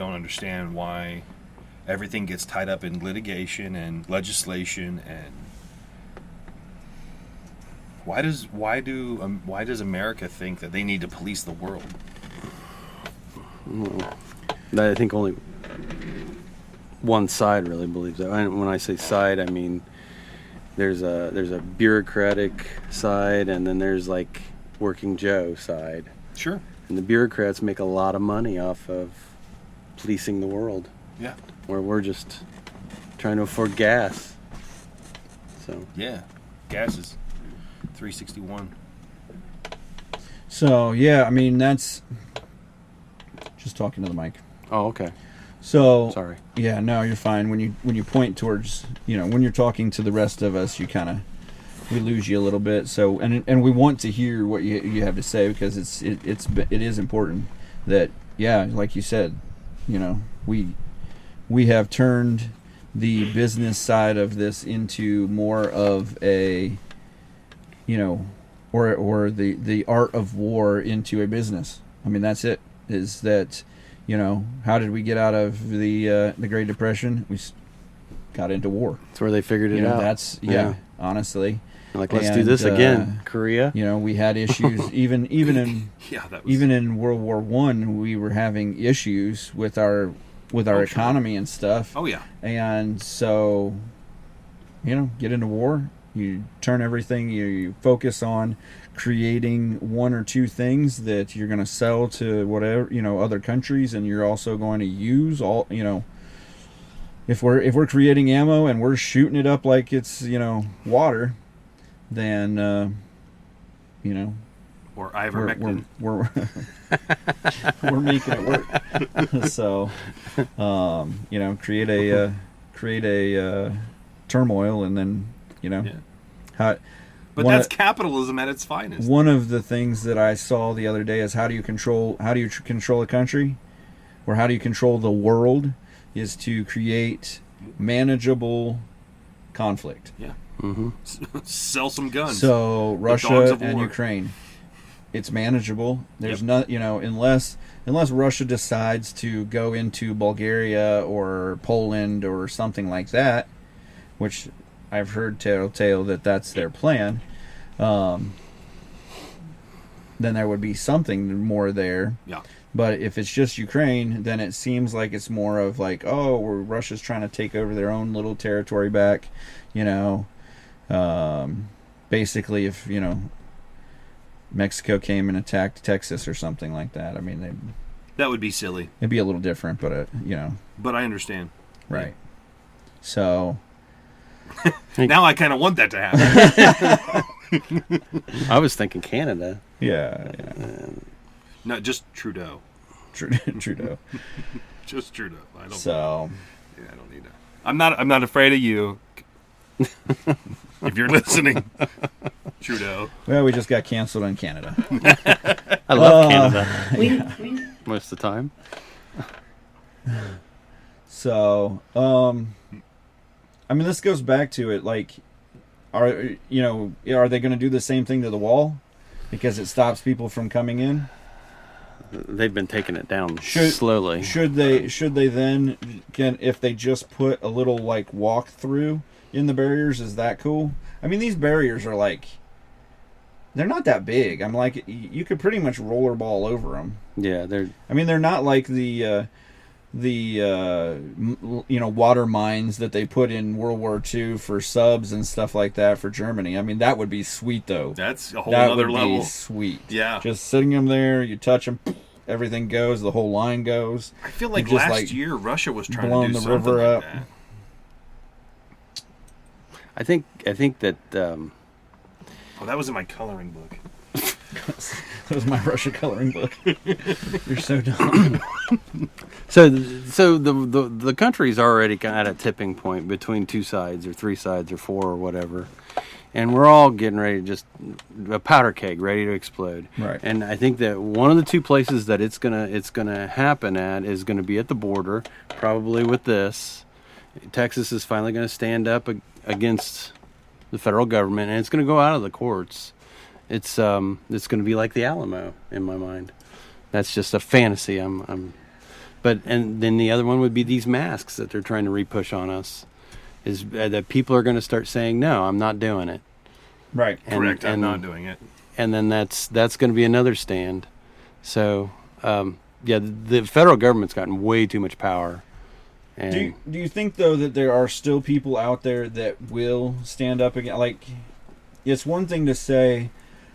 understand why everything gets tied up in litigation and legislation, and why does America think that they need to police the world? I think only one side really believes that. When I say side, I mean there's a bureaucratic side, and then there's like working Joe side. Sure. And the bureaucrats make a lot of money off of policing the world. Yeah. Where we're just trying to afford gas. So. Yeah. Gas is $3.61. So yeah, I mean that's just talking to the mic. Oh, okay. So sorry. Yeah, no, you're fine. When you point towards, when you're talking to the rest of us, we lose you a little bit. So and we want to hear what you have to say, because it is important that, yeah, like you said, we have turned the business side of this into more of a, or the art of war into a business. I mean, that's it. Is that, how did we get out of the Great Depression? We got into war. That's where they figured it out. That's honestly. Like, let's do this again. Korea. We had issues even in World War I. We were having issues with our economy and stuff. Oh yeah. And so, get into war. You turn everything. You focus on creating one or two things that you're going to sell to whatever other countries, and you're also going to use all. If we're creating ammo and we're shooting it up like it's water, then or ivermectin. We're making it work. So create a turmoil, and then how. But that's capitalism at its finest. One of the things that I saw the other day is how do you control a country, or how do you control the world, is to create manageable conflict. Yeah. Mm-hmm. Sell some guns. So Russia and Ukraine, it's manageable. There's unless Russia decides to go into Bulgaria or Poland or something like that, which I've heard tale that that's their plan. Then there would be something more there. Yeah. But if it's just Ukraine, then it seems like it's more of like, Russia's trying to take over their own little territory back. Basically, if Mexico came and attacked Texas or something like that, I mean, that would be silly. It'd be a little different, but But I understand. Right. Yeah. So. Now I kind of want that to happen. I was thinking Canada. Yeah. No, just Trudeau. Trudeau. Just Trudeau. I don't. So. Yeah, I don't need that. I'm not afraid of you. If you're listening, Trudeau. Well, we just got canceled in Canada. I love Canada. Most of the time. So, I mean, this goes back to it. Like, are they going to do the same thing to the wall because it stops people from coming in? They've been taking it down slowly. Should they then if they just put a little like walk through in the barriers? Is that cool? I mean, these barriers are like, they're not that big. I'm like, you could pretty much rollerball over them. Yeah, they're not like the water mines that they put in World War II for subs and stuff like that for Germany. I mean, that would be sweet though. That's a whole other level. Be sweet. Yeah. Just sitting them there, you touch them, everything goes, the whole line goes. I feel like last year Russia was trying to do the something river like up. that. I think that Oh, that was in my coloring book. That was my Russia coloring book. You're so dumb. so the country's already at a tipping point between two sides or three sides or four or whatever, and we're all getting ready to just a powder keg ready to explode. Right. And I think that one of the two places that it's gonna happen at is gonna be at the border, probably with this. Texas is finally gonna stand up against the federal government, and it's gonna go out of the courts. It's going to be like the Alamo in my mind. That's just a fantasy. And then the other one would be these masks that they're trying to repush on us. Is that people are going to start saying, no, I'm not doing it. Right. Correct. I'm not doing it. And then that's going to be another stand. So the federal government's gotten way too much power. And Do you think though that there are still people out there that will stand up again? Like, it's one thing to say,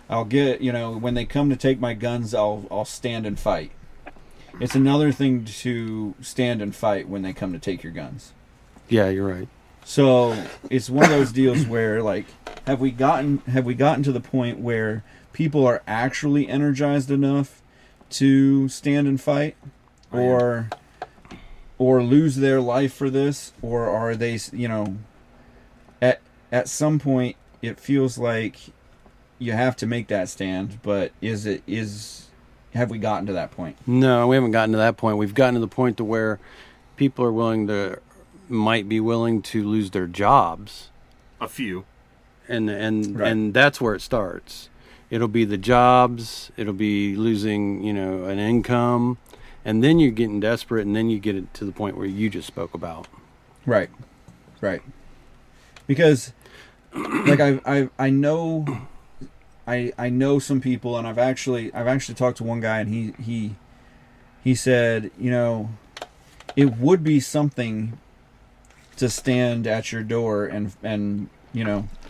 I'll get, when they come to take my guns, I'll stand and fight. It's another thing to stand and fight when they come to take your guns. Yeah, you're right. So it's one of those deals where, like, have we gotten to the point where people are actually energized enough to stand and fight, or lose their life for this, or are they, at some point it feels like you have to make that stand, but have we gotten to that point? No, we haven't gotten to that point. We've gotten to the point to where people might be willing to lose their jobs. A few. And that's where it starts. It'll be the jobs, it'll be losing, an income, and then you're getting desperate, and then you get it to the point where you just spoke about. Right. Because, like, I know some people, and I've actually talked to one guy, and he said, it would be something to stand at your door and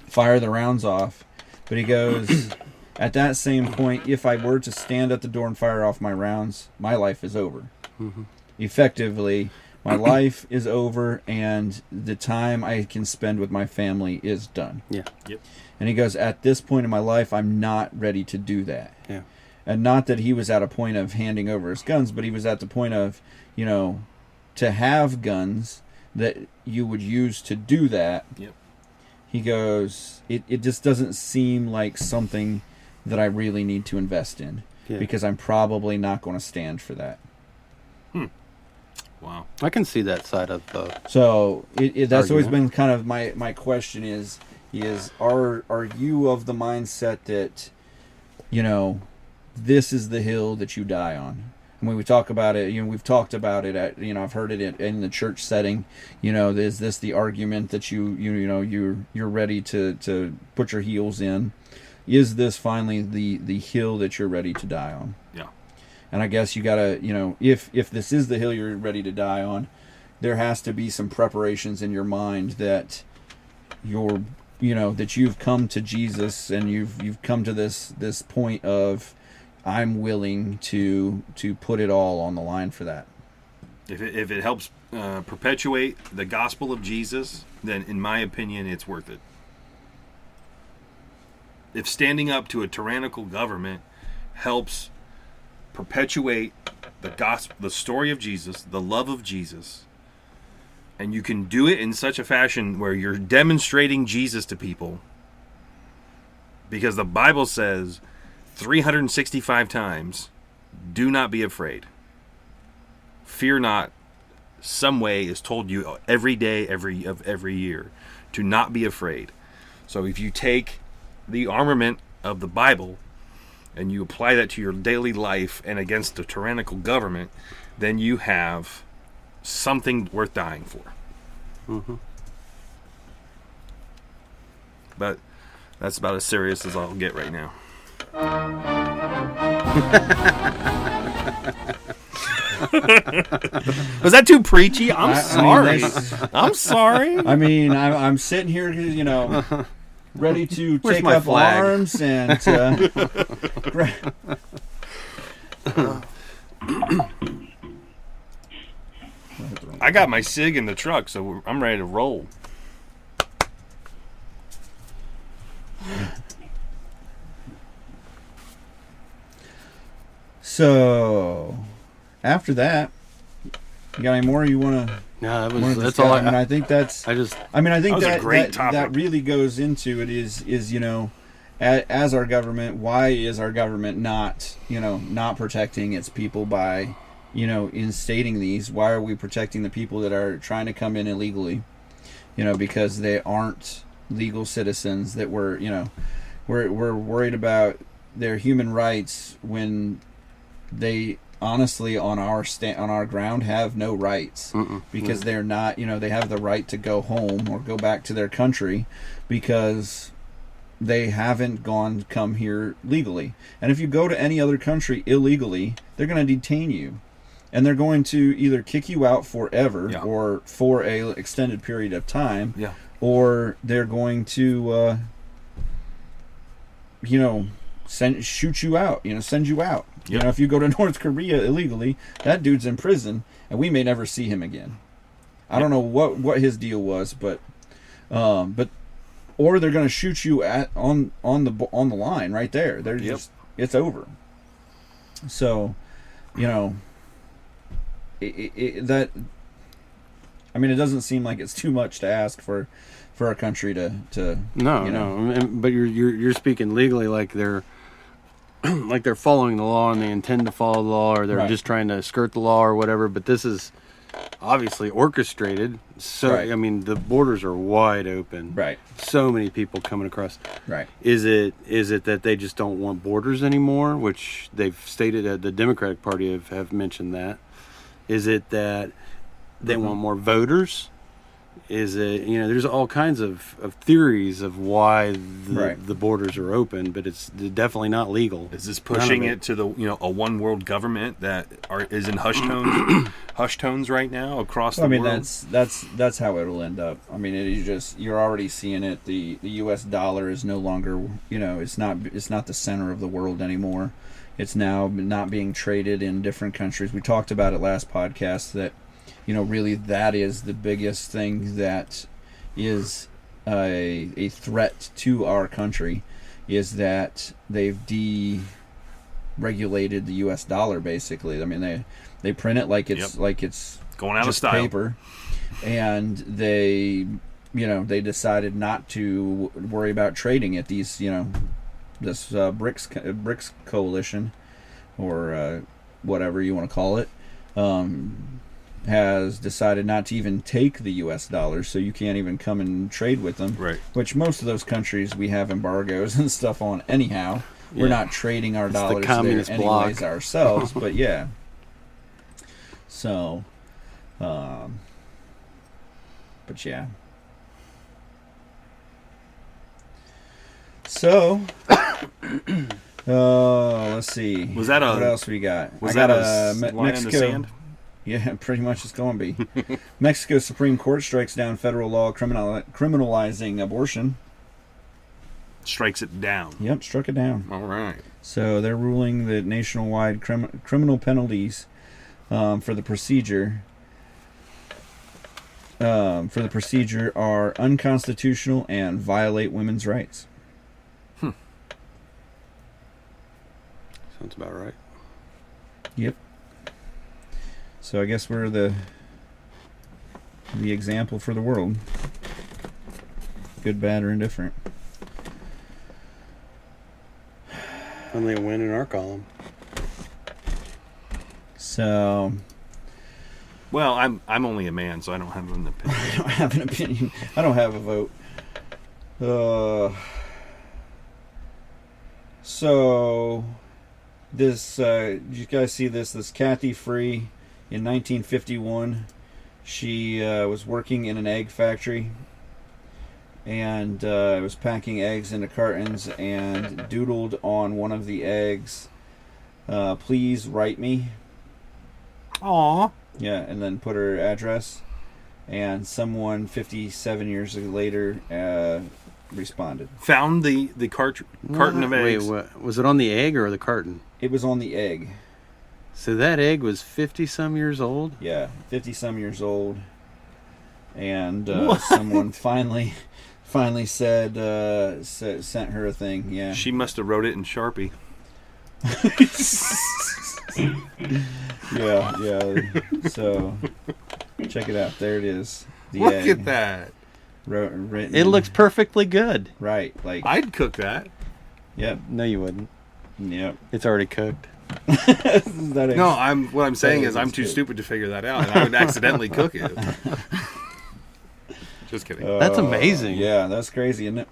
fire the rounds off, but he goes, at that same point, if I were to stand at the door and fire off my rounds, my life is over. Mm-hmm. Effectively, my life is over, and the time I can spend with my family is done. Yeah. Yep. And he goes, at this point in my life, I'm not ready to do that. Yeah. And not that he was at a point of handing over his guns, but he was at the point of, to have guns that you would use to do that. Yep. He goes, it just doesn't seem like something that I really need to invest in, because I'm probably not going to stand for that. Wow. I can see that side of the... So that's always argument. been kind of my question is are you of the mindset that, this is the hill that you die on? And when we talk about it, we've talked about it at, I've heard it in the church setting, is this the argument that you're ready to put your heels in? Is this finally the hill that you're ready to die on? Yeah. And I guess you gotta, if this is the hill you're ready to die on, there has to be some preparations in your mind that that you've come to Jesus, and you've come to this point of, I'm willing to put it all on the line for that. If it helps perpetuate the gospel of Jesus, then in my opinion, it's worth it. If standing up to a tyrannical government helps perpetuate the gospel, the story of Jesus, the love of Jesus, and you can do it in such a fashion where you're demonstrating Jesus to people, because the Bible says 365 times, do not be afraid. Fear not. Some way is told you every day, every year, to not be afraid. So if you take the armament of the Bible and you apply that to your daily life and against a tyrannical government, then you have something worth dying for. Mm-hmm. But that's about as serious as I'll get right now. Was that too preachy? I'm sorry. I'm sorry. I mean, I'm sitting here, ready to Where's take my up flag? arms and I got my SIG in the truck, so I'm ready to roll. So, after that, you got any more you want to? No, That's all. I think that's. I think That was a great topic. that really goes into it. Is as our government, why is our government not protecting its people by instating these? Why are we protecting the people that are trying to come in illegally? Because they aren't legal citizens. That we're worried about their human rights when they honestly on our ground have no rights. Because they're not, they have the right to go home or go back to their country because they haven't come here legally. And if you go to any other country illegally, they're going to detain you. And they're going to either kick you out forever or for a extended period of time, or they're going to, shoot you out, send you out. Yep. If you go to North Korea illegally, that dude's in prison, and we may never see him again. I don't know what his deal was, but or they're going to shoot you on the line right there. They're just it's over. So, it doesn't seem like it's too much to ask for our country to no. But you're speaking legally like they're like they're following the law and they intend to follow the law, or they're just trying to skirt the law or whatever. But this is obviously orchestrated. So the borders are wide open. Right. So many people coming across. Right. Is it that they just don't want borders anymore, which they've stated the Democratic Party have mentioned that? Is it that they want more voters? Is it, there's all kinds of theories of why the borders are open, but it's definitely not legal. Is this pushing it to the a one world government that is in hush tones right now across the world? That's how it'll end up. You're already seeing it. The U.S. dollar is no longer it's not the center of the world anymore. It's now not being traded in different countries. We talked about it last podcast that really that is the biggest thing that is a threat to our country, is that they've deregulated the U.S. dollar, basically. They print it like it's going out just of style paper, and they decided not to worry about trading it. These this BRICS coalition, or whatever you want to call it, has decided not to even take the U.S. dollars, so you can't even come and trade with them. Right. Which most of those countries we have embargoes and stuff on anyhow. Yeah. We're not trading our dollars the communist there bloc. anyways ourselves, but yeah. So, but yeah. So, let's see. Was that what else we got? Was I got that a line Mexico. in the sand? Yeah, pretty much it's going to be. Mexico Supreme Court strikes down federal law criminalizing abortion. Strikes it down. Yep, struck it down. All right. So they're ruling that nationwide criminal penalties for the procedure are unconstitutional and violate women's rights. Sounds about right. Yep. So I guess we're the example for the world. Good, bad, or indifferent. Only a win in our column. So, well, I'm only a man, so I don't have an opinion. I don't have an opinion. I don't have a vote. So this you guys see this Kathy Free in 1951. She was working in an egg factory and was packing eggs into cartons and doodled on one of the eggs, "Please write me." Aww. Yeah, and then put her address, and someone 57 years later responded. Found the carton of eggs. Wait, what? Was it on the egg or the carton? It was on the egg. So that egg was 50-some years old? Yeah, 50-some years old. And someone finally sent her a thing. Yeah. She must have wrote it in Sharpie. Yeah. So, check it out. There it is. The Look egg. at that. Written, It looks perfectly good. right. Like, I'd cook that. yep. No, you wouldn't. Yep. It's already cooked. That is- No, what I'm saying That is I'm is too good. stupid to figure that out, and I would accidentally cook it. Just kidding. That's amazing. Yeah, that's crazy, isn't it?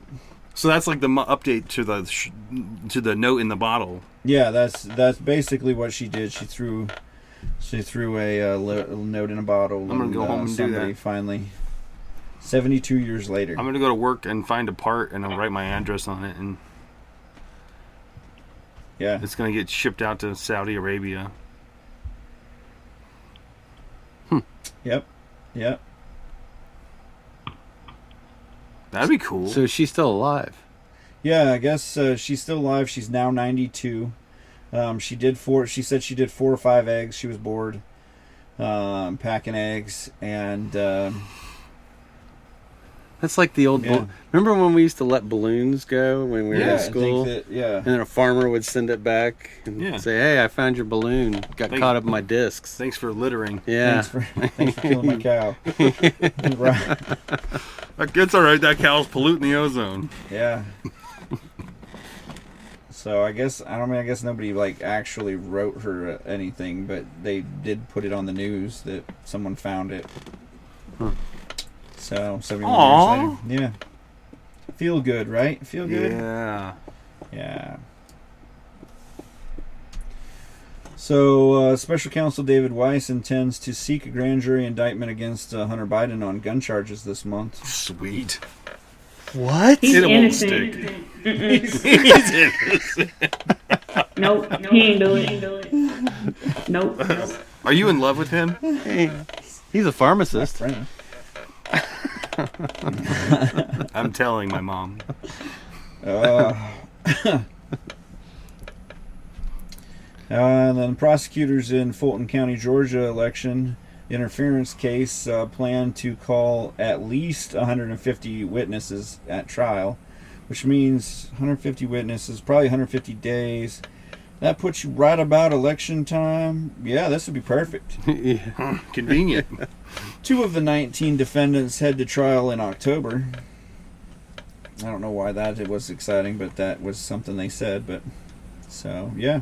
So that's like the update to the note in the bottle. Yeah, that's basically what she did. She threw a note in a bottle. I'm gonna go home and do somebody that. Finally, 72 years later. I'm gonna go to work and find a part, and I'll write my address on it, and Yeah. it's gonna get shipped out to Saudi Arabia. Yep. That'd be cool. So she's still alive. Yeah, I guess she's still alive. She's now 92. She said she did 4 or 5 eggs. She was bored packing eggs, and That's like the old. Yeah. Remember when we used to let balloons go when we were yeah, in school? I think that, yeah. And then a farmer would send it back and Yeah. say, "Hey, I found your balloon. Got Thank- caught up in my discs." Thanks for littering. Yeah. Thanks for killing my cow. Right. It's all right. That cow's polluting the ozone. Yeah. So I guess nobody like actually wrote her anything, but they did put it on the news that someone found it. So 71 Aw. years later, yeah. Feel good, right? Feel good. Yeah. Yeah. So, Special Counsel David Weiss intends to seek a grand jury indictment against Hunter Biden on gun charges this month. Sweet. What? He's It won't innocent. stick. Mm-mm. He's innocent. Nope, he ain't do it. Nope. Are you in love with him? Hey, he's a pharmacist. Friend. I'm telling my mom. And then prosecutors in Fulton County, Georgia election interference case plan to call at least 150 witnesses at trial, which means 150 witnesses, probably 150 days. That puts you right about election time. Yeah, this would be perfect. Yeah. Convenient. 2 of the 19 defendants head to trial in October. I don't know why it was exciting, but that was something they said. But so yeah,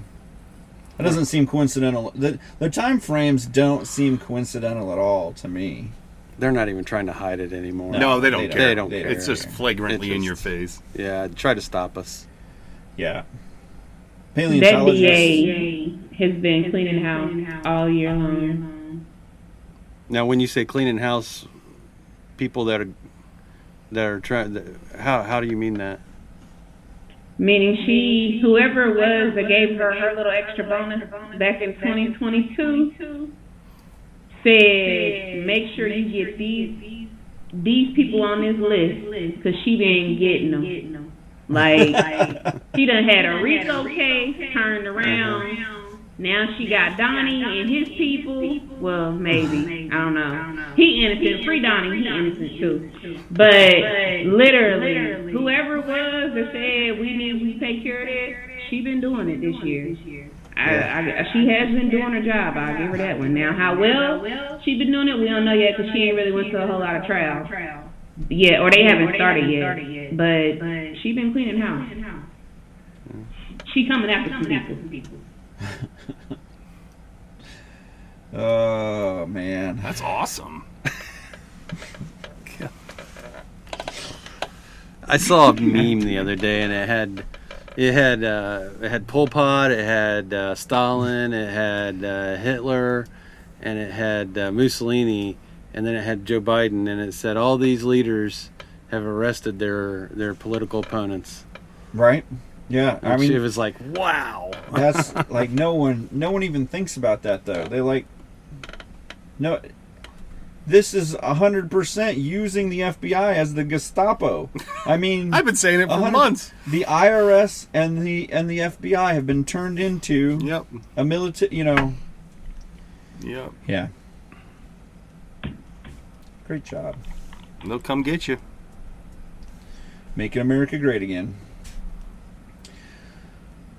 that doesn't seem coincidental. The time frames don't seem coincidental at all to me. They're not even trying to hide it anymore. No, they don't care. They don't care. It's just flagrantly It's in just- your face. Yeah, try to stop us. Yeah, That paleontologists. DA has been cleaning house all year long. Now, when you say cleaning house, people that are trying, how do you mean that? Meaning whoever it was that gave her little extra bonus back in 2022 said, make sure you get these people on this list because she been getting them. Like, she done had a RICO case turned around. Now she got Donnie and his people. Well, maybe. I don't know. He innocent. Free Donnie. He innocent too. But literally, whoever it was that said we need to take care of this, she been doing it this year. She has been doing her job. I'll give her that one. Now, how well she been doing it, we don't know yet because she ain't really went to a whole lot of trials. Yeah, or they haven't started yet. But she been cleaning house. She coming after some people. Oh man, That's awesome. I saw a meme the other day, and it had Pol Pot, it had Stalin, it had Hitler, and it had Mussolini, and then it had Joe Biden, and it said all these leaders have arrested their political opponents. right? Yeah, I Which mean, it was like, wow. that's like no one even thinks about that though. They like no. This is 100% using the FBI as the Gestapo. I mean, I've been saying it for 100 months. The IRS and the FBI have been turned into Yep. a military. Yep. Yeah. Great job, They'll come get you. making America great again.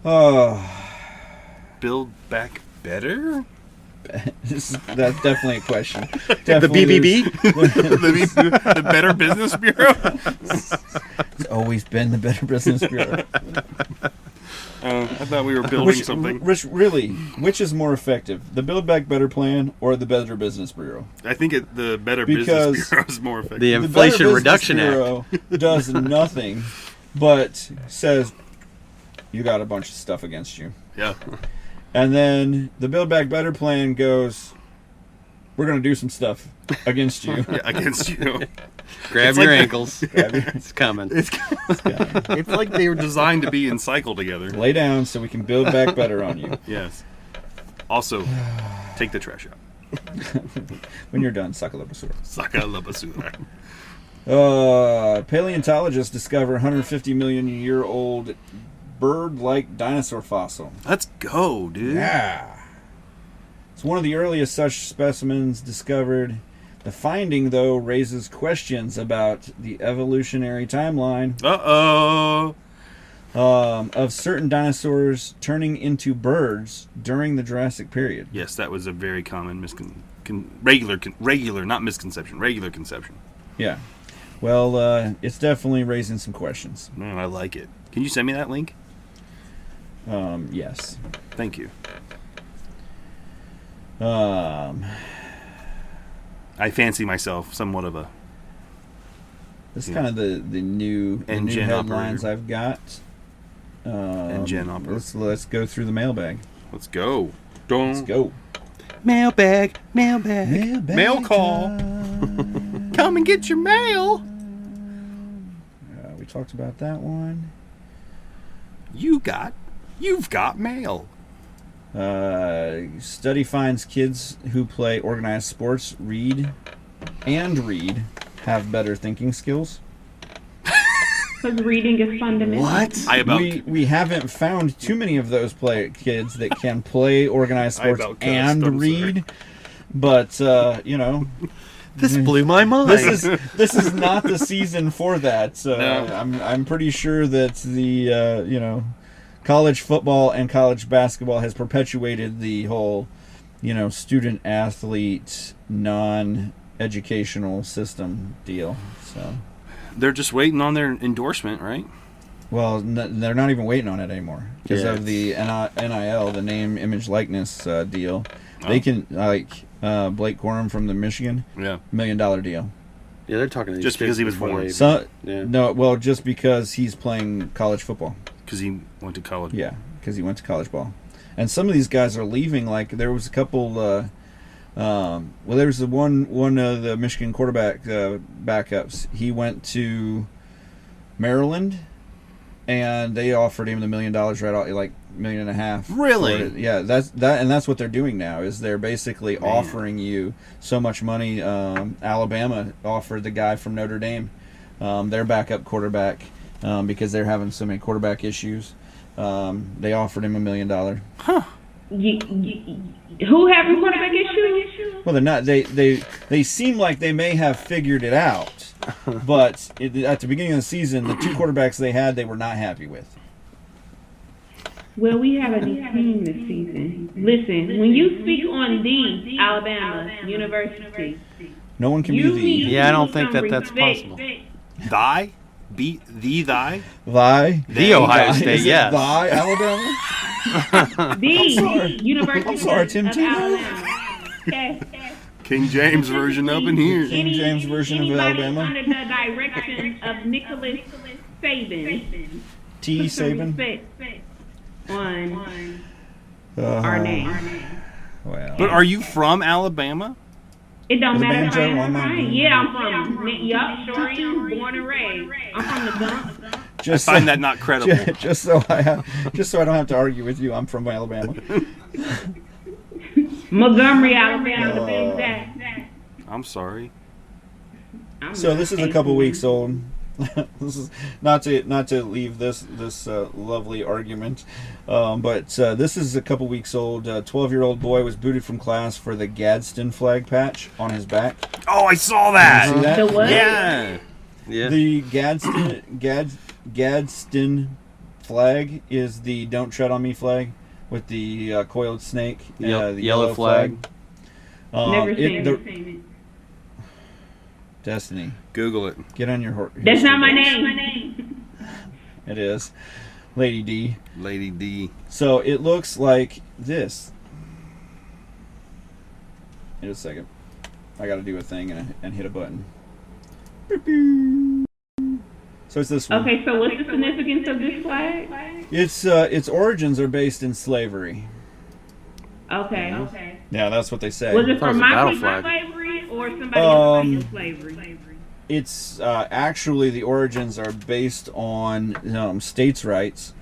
Oh, Build back better? That's definitely a question. The Definitely BBB? The Better Business Bureau? It's always been the Better Business Bureau. I thought we were building something. Which is more effective, the Build Back Better plan or the Better Business Bureau? I think the Better Because Business Bureau is more effective. The The Better Inflation Business Reduction Act. Bureau does nothing but says you got a bunch of stuff against you. Yeah. And then the Build Back Better plan goes, we're going to do some stuff against you. Yeah, against you. Grab It's your like ankles. It's coming. It's like they were designed to be in cycle together. Lay down so we can build back better on you. Yes. Also, take the trash out. When you're done, suck a little basura. Saka la basura. Paleontologists discover 150 million year old bird-like dinosaur fossil. Let's go, dude. Yeah. It's one of the earliest such specimens discovered. The finding, though, raises questions about the evolutionary timeline Uh-oh. of certain dinosaurs turning into birds during the Jurassic period. Yes, that was a very common regular conception. Yeah. Well, it's definitely raising some questions. Man, I like it. Can you send me that link? Yes. Thank you. I fancy myself somewhat of a... This is kind of the new Engine headlines operator. I've got. Engine operator. Let's go through the mailbag. Let's go. Let's go. Mailbag. Mail call. Come and get your mail. We talked about that one. You've got mail. Study finds kids who play organized sports read have better thinking skills. Because reading is fundamental. What? We haven't found too many of those kids that can play organized sports and read. But This blew my mind. this is not the season for that. No. I'm pretty sure that the college football and college basketball has perpetuated the whole student athlete non-educational system deal. So They're just waiting on their endorsement, right? well, they're not even waiting on it anymore because of the NIL, the name, image, likeness deal. They can Blake Corum from the Michigan, Yeah. $1 million deal. Yeah, they're talking to these Just because kids he was before born. they- So Yeah. no, well, just because he's playing college football. Because he went to college. Yeah, because he went to college ball, and some of these guys are leaving. Like there was a couple. There was the one of the Michigan quarterback backups. He went to Maryland, and they offered him the $1 million right out, like $1.5 million. Really? for it. Yeah, that's what they're doing now. Is they're basically offering you so much money. Alabama offered the guy from Notre Dame, their backup quarterback. Because they're having so many quarterback issues, they offered him $1 million. Who having quarterback issues? Well, they're not. They seem like they may have figured it out, but at the beginning of the season, the two quarterbacks they had, they were not happy with. Well, we have a new team this season. Listen, when you speak on the Alabama University, No one can you be need Yeah, I don't to think some that's respect. possible. Thy? Thy? The Ohio State, Is it yes. thy Alabama. The University I'm sorry, Tim of Tebow. Alabama. Yes. King James version up in here. King James version of Anybody Alabama. under the direction of Nicholas Saban. T. Put some Saban. respect on our name. Well, But are you from Alabama? It don't The matter banjo if on my I'm knee. Yeah, I'm from. Yup, sure am. Born and raised. I'm from the dump. just I find so, that not credible. just so I don't have to argue with you. I'm from Alabama. Montgomery, Alabama, to be exact. I'm sorry. So this is a couple weeks old. This is not to leave this lovely argument, but this is a couple weeks old. A 12-year-old boy was booted from class for the Gadsden flag patch on his back. Oh, I saw You that. see that? The what? Yeah. Yeah. The Gadsden flag is the "Don't Tread on Me" flag. with the coiled snake, Yep, the yellow flag. Never seen it. it. Destiny, Google it. get on your horse. That's not my name. It is Lady D. Lady D. So it looks like this. In a second, I got to do a thing and hit a button. So it's this one. Okay, so what's the significance of this flag? Its origins are based in slavery. Okay. Yeah, that's what they say. Was it thought it from was a battle my flag. slavery or somebody else in slavery? It's actually the origins are based on states' rights,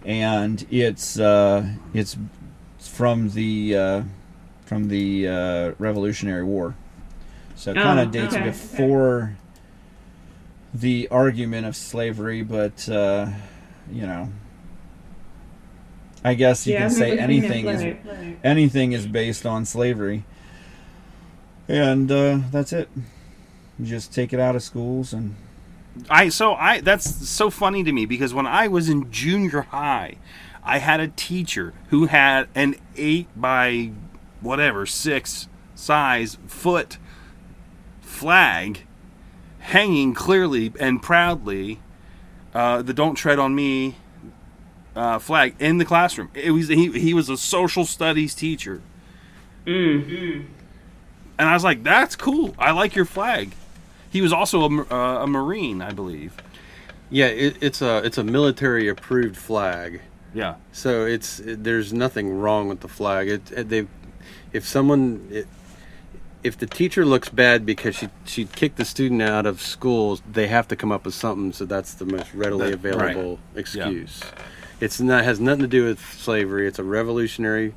and it's from the Revolutionary War. So it kind of dates before the argument of slavery, but I guess you can say anything is based on slavery, and that's it. You just take it out of schools and. That's so funny to me because when I was in junior high, I had a teacher who had an 8x6 size foot flag hanging clearly and proudly, the "Don't Tread on Me" flag in the classroom. He was a social studies teacher, and I was like, "That's cool. I like your flag." He was also a Marine, I believe. Yeah, it's a military approved flag. Yeah. So there's nothing wrong with the flag. If the teacher looks bad because she kicked the student out of school, they have to come up with something. So that's the most readily available excuse. Yeah. Has nothing to do with slavery. It's a revolutionary.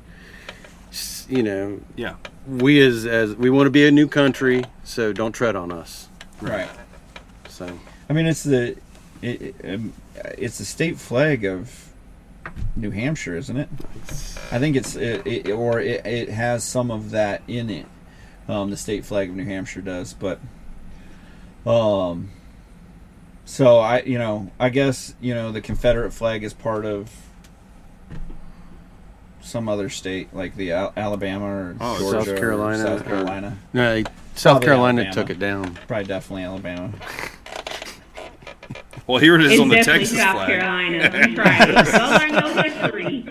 Yeah. We as we want to be a new country, so don't tread on us. Right. So. I mean, it's the state flag of New Hampshire, isn't it? I think it has some of that in it. The state flag of New Hampshire does, but so I guess the Confederate flag is part of some other state like the Alabama or Georgia, South Carolina. South Carolina. No, South Carolina Alabama. took it down. Probably definitely Alabama. Well, here it is on the It's Texas South flag. Carolina. That's right. Those are no history.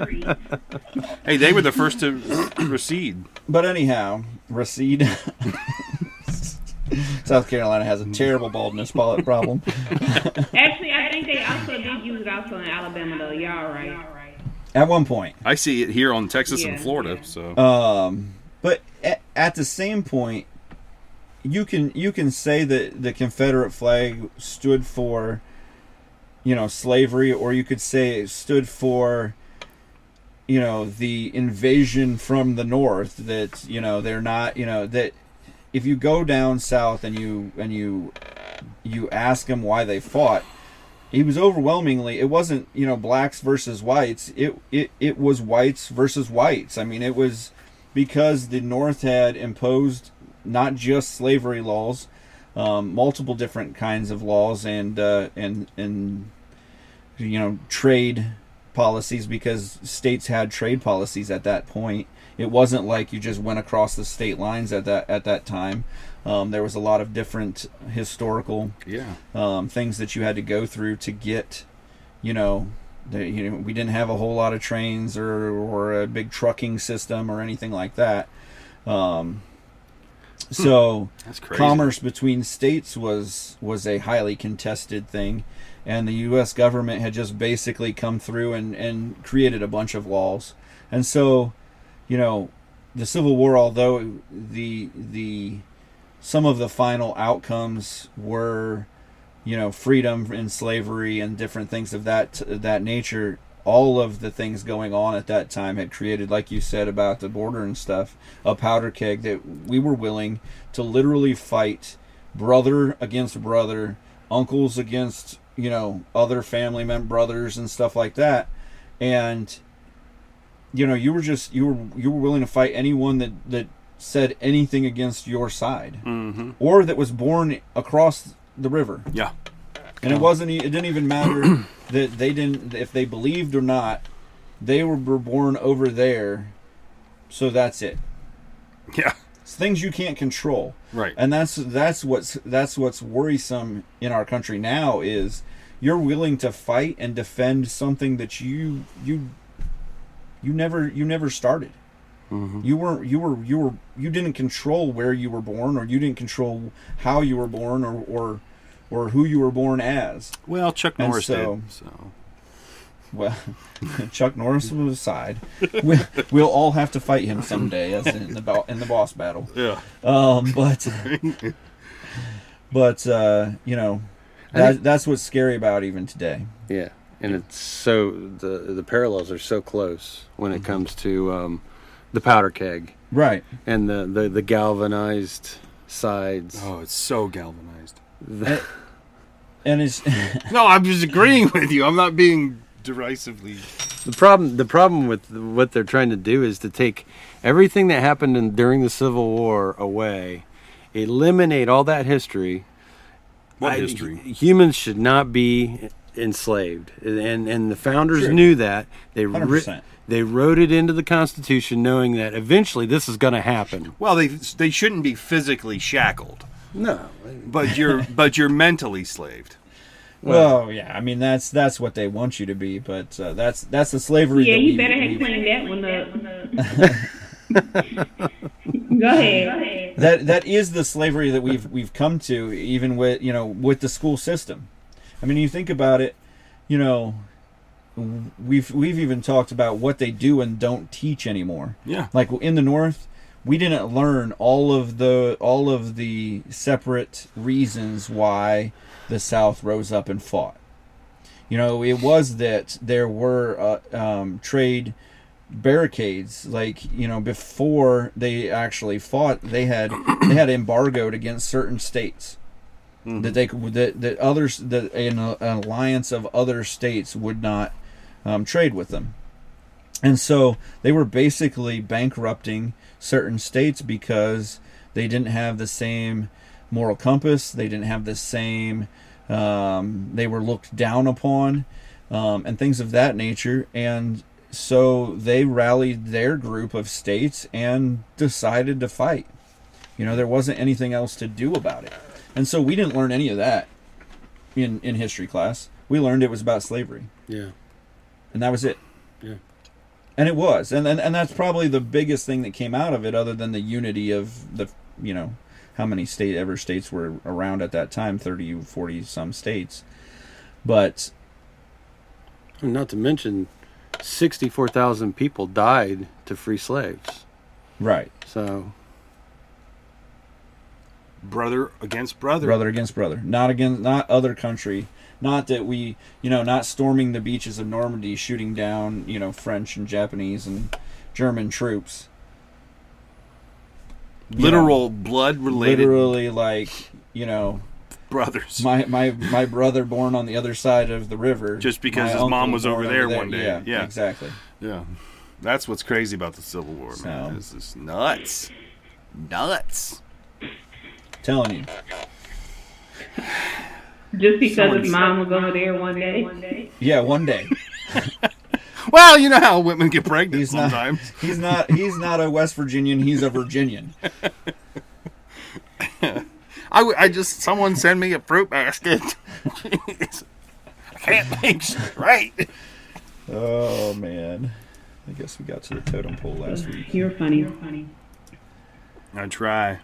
Hey, they were the first to recede. But anyhow, recede. South Carolina has a terrible baldness problem. Actually, I think they also did use it also in Alabama, though. Y'all right. At one point. I see it here on Texas and Florida. Yeah. So, but at the same point, you can say that the Confederate flag stood for, slavery, or you could say it stood for, the invasion from the North. That they're not, that if you go down south and you ask them why they fought. It was overwhelmingly. It wasn't blacks versus whites. It was whites versus whites. I mean, it was because the North had imposed not just slavery laws, multiple different kinds of laws, and trade policies, because states had trade policies at that point. It wasn't like you just went across the state lines at that time. There was a lot of different historical things that you had to go through to get, we didn't have a whole lot of trains or a big trucking system or anything like that. So that's crazy. Commerce between states was a highly contested thing, and the U.S. government had just basically come through and created a bunch of laws. And so, the Civil War, although the some of the final outcomes were, freedom and slavery and different things of that nature, all of the things going on at that time had created, like you said about the border and stuff, a powder keg that we were willing to literally fight brother against brother, uncles against, other family brothers and stuff like that. And, you were willing to fight anyone that said anything against your side, or that was born across the river. Yeah. And it didn't even matter that if they believed or not they were born over there, so that's it. Yeah. It's things you can't control. Right. And that's what's worrisome in our country now is you're willing to fight and defend something that you never started. Mm-hmm. You didn't control where you were born, or you didn't control how you were born, or who you were born as. Well, Chuck And Norris so- did. So. Well, Chuck Norris was aside. We'll all have to fight him someday, as in the boss battle. Yeah. But you know, that's what's scary about even today. Yeah, and it's so the parallels are so close when it comes to the powder keg Right. and the galvanized sides. Oh, it's so galvanized. And it's No, I'm just agreeing with you. I'm not being derisively. The problem with what they're trying to do is to take everything that happened during the Civil War away, eliminate all that history. What history? Humans should not be enslaved, and the founders Sure. knew that. 100%. They wrote it into the Constitution, knowing that eventually this is going to happen. Well, they shouldn't be physically shackled, No, but you're mentally slaved. well, yeah. I mean, that's what they want you to be, but that's the slavery. Yeah, that you we- better have cleaned that one up. Go ahead. that is the slavery that we've come to, even with the school system. I mean, you think about it, we've even talked about what they do and don't teach anymore. Yeah. Like in the North, we didn't learn all of the separate reasons why the South rose up and fought. It was that there were trade barricades, before they actually fought, they had embargoed against certain states. Mm-hmm. that an alliance of other states would not trade with them, and so they were basically bankrupting certain states because they didn't have the same moral compass, they didn't have the same, they were looked down upon, and things of that nature, and so they rallied their group of states and decided to fight. There wasn't anything else to do about it. And so we didn't learn any of that in history class. We learned it was about slavery. yeah, And that was it. Yeah. And it was. And that's probably the biggest thing that came out of it, other than the unity of the, how many states were around at that time, 30, 40 some states. But not to mention 64,000 people died to free slaves. right. So Brother against brother. Brother against brother. Not other country. Not that we, not storming the beaches of Normandy, shooting down, French and Japanese and German troops. Literal blood related Literally, brothers. my brother born on the other side of the river. Just because my his mom uncle was born over there one day. Yeah. Exactly. Yeah. That's what's crazy about the Civil War, man. So- This is nuts. Nuts. Telling you. Just because Someone's- his mom was over there one day. Yeah, one day. Well, you know how women get pregnant He's not- sometimes. He's not a West Virginian, he's a Virginian. Someone send me a fruit basket. Jeez. I can't think straight. Oh man. I guess we got to the totem pole last week. You're funny. I try.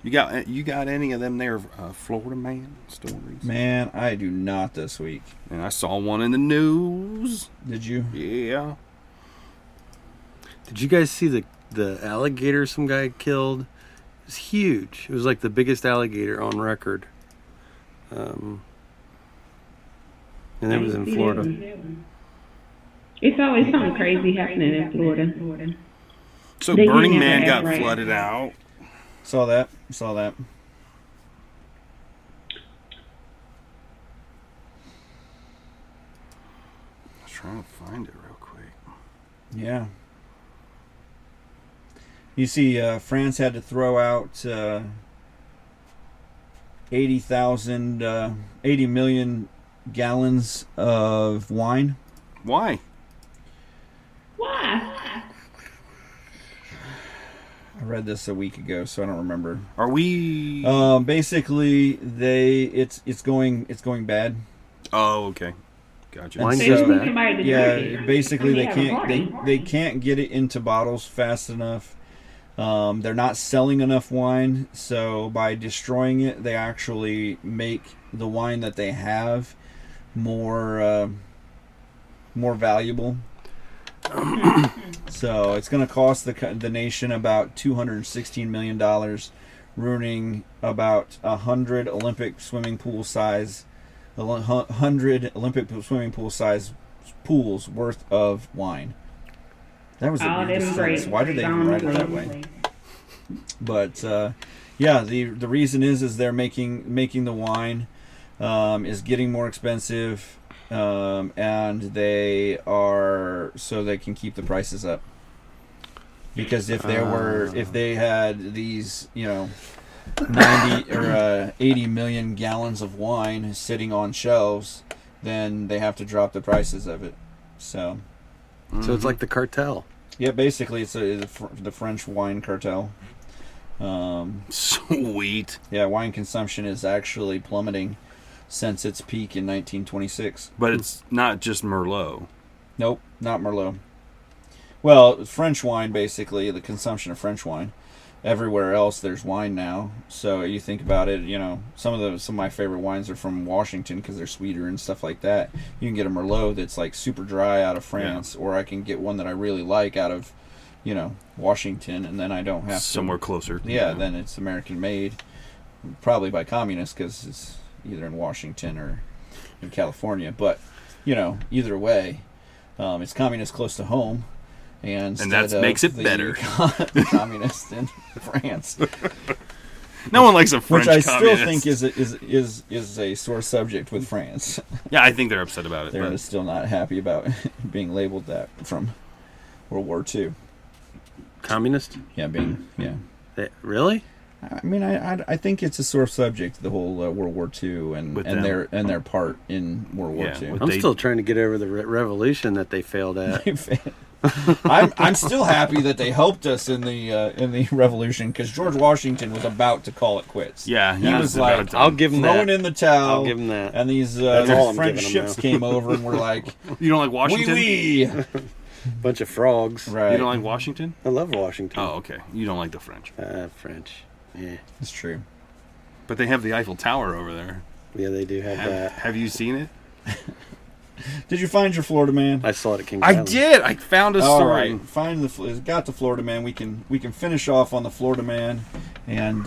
You got any of them there Florida man stories? Man, I do not this week. And I saw one in the news. Did you? Yeah. did you guys see the alligator some guy killed? It was huge. It was like the biggest alligator on record. And it was in Florida. It's always something crazy happening in Florida. So They Burning never Man act got right. flooded out. Saw that. I was trying to find it real quick. Yeah. You see, France had to throw out 80 million gallons of wine. Why? I read this a week ago, so I don't remember. Are we? Basically, it's going bad. Oh, okay, gotcha. Wine So goes who's bad. somebody to Yeah, drink it? basically We have a party. they can't get it into bottles fast enough. They're not selling enough wine, so by destroying it, they actually make the wine that they have more valuable. So it's going to cost the nation about $216 million, ruining about 100 Olympic swimming pool size pools worth of wine. That was the Oh, weirdest them thing. grapes. Why did they even write it that way? But yeah, the reason is they're making the wine is getting more expensive, and they are so they can keep the prices up. Because if they had these 90 or 80 million gallons of wine sitting on shelves, then they have to drop the prices of it. So So it's like the cartel. yeah, basically it's the French wine cartel. Sweet. Yeah, wine consumption is actually plummeting since its peak in 1926. But it's not just Merlot. Nope, not Merlot. Well, French wine, basically, the consumption of French wine. Everywhere else, there's wine now. So you think about it, some of my favorite wines are from Washington because they're sweeter and stuff like that. You can get a Merlot that's like super dry out of France, or I can get one that I really like out of, Washington, and then I don't have Somewhere closer. Yeah, then it's American made, probably by communists because it's either in Washington or in California. But either way, it's communist close to home, and that makes it better. Communist in France, No one likes a French which I communist. still think is a sore subject with France. Yeah, I think they're upset about it. They're But still not happy about being labeled that from World War II. Communist? Yeah, Really? I mean, I think it's a sore subject, the whole World War II and With them. their part in World War Yeah, II. with- I'm They- still trying to get over the revolution that they failed at. I'm still happy that they helped us in the revolution because George Washington was about to call it quits. yeah, he was like, about I'll give him throwing that. in the towel. I'll give him that. And these That's all I'm French giving 'em ships now. came over and were like, You don't like Washington? wee wee. Bunch of frogs. Right. You don't like Washington? I love Washington. Oh, okay. You don't like the French. French. Yeah. It's true. But they have the Eiffel Tower over there. Yeah, they do have that. Have you seen it? Did you find your Florida man? I saw it at King I Island. did. I found a All story. right, got the Florida man. We can finish off on the Florida man and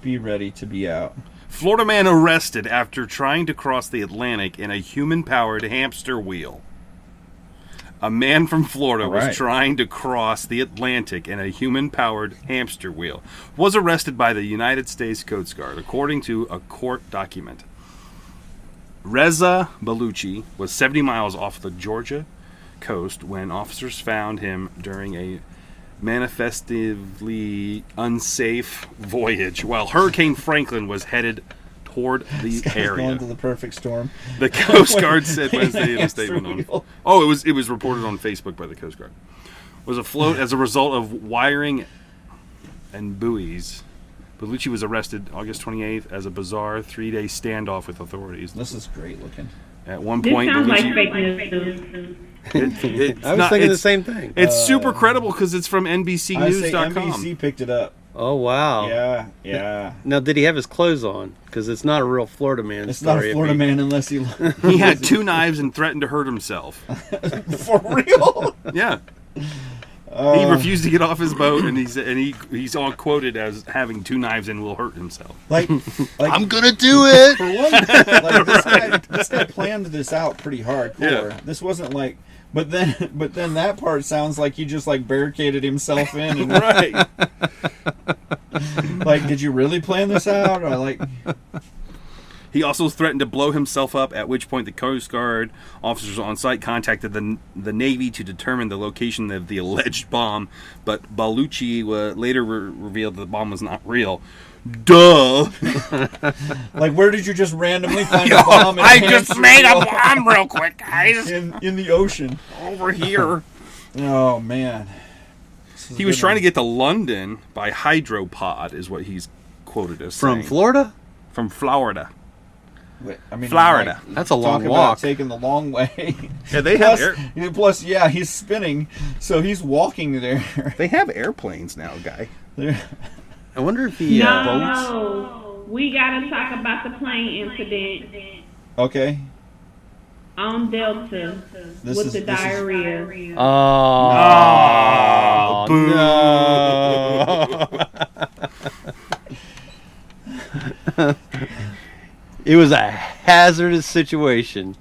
be ready to be out. Florida man arrested after trying to cross the Atlantic in a human-powered hamster wheel. A man from Florida All right. was trying to cross the Atlantic in a human-powered hamster wheel. Was arrested by the United States Coast Guard, according to a court document. Reza Baluchi was 70 miles off the Georgia coast when officers found him during a manifestly unsafe voyage while Hurricane Franklin was headed toward the Going area. to the perfect storm. The Coast Guard said Wednesday in a Hamster statement on. wheel. Oh, it was reported on Facebook by the Coast Guard. Was afloat as a result of wiring and buoys. Bellucci was arrested August 28th as a bizarre 3-day standoff with authorities. This is great looking. At one This point, sounds like Bellucci, fake news. it's I was not- thinking the it's- same thing. It's super credible because it's from I say NBCnews.com. NBC picked it up. Oh, wow. Yeah. Now, did he have his clothes on? Because it's not a real Florida man It's story. not a Florida man unless he He had 2 knives and threatened to hurt himself. for real. Yeah. He refused to get off his boat, and he's all quoted as having 2 knives and will hurt himself. Like I'm going to do it! for one, like this guy planned this out pretty hardcore. Yeah. This wasn't like, but then that part sounds like he just like barricaded himself in and Right. like, did you really plan this out? Or like, He also threatened to blow himself up, at which point the Coast Guard officers on site contacted the Navy to determine the location of the alleged bomb, but Baluchi later revealed that the bomb was not real. Duh! like where did you just randomly find a bomb? In I a just hamster made a wheel bomb real quick, guys! in the ocean. Over here. Oh man. He was trying to get to London by hydropod, is what he's quoted as From saying. Florida? From Florida. Wait, I mean, Florida. like, That's a long talk walk. About taking the long way. Yeah, they have plus, yeah, he's spinning, so he's walking there. They have airplanes now, guy. I wonder if he No, we gotta talk about the plane incident Okay. on Delta with the diarrhea. Oh, boo. No. It was a hazardous situation.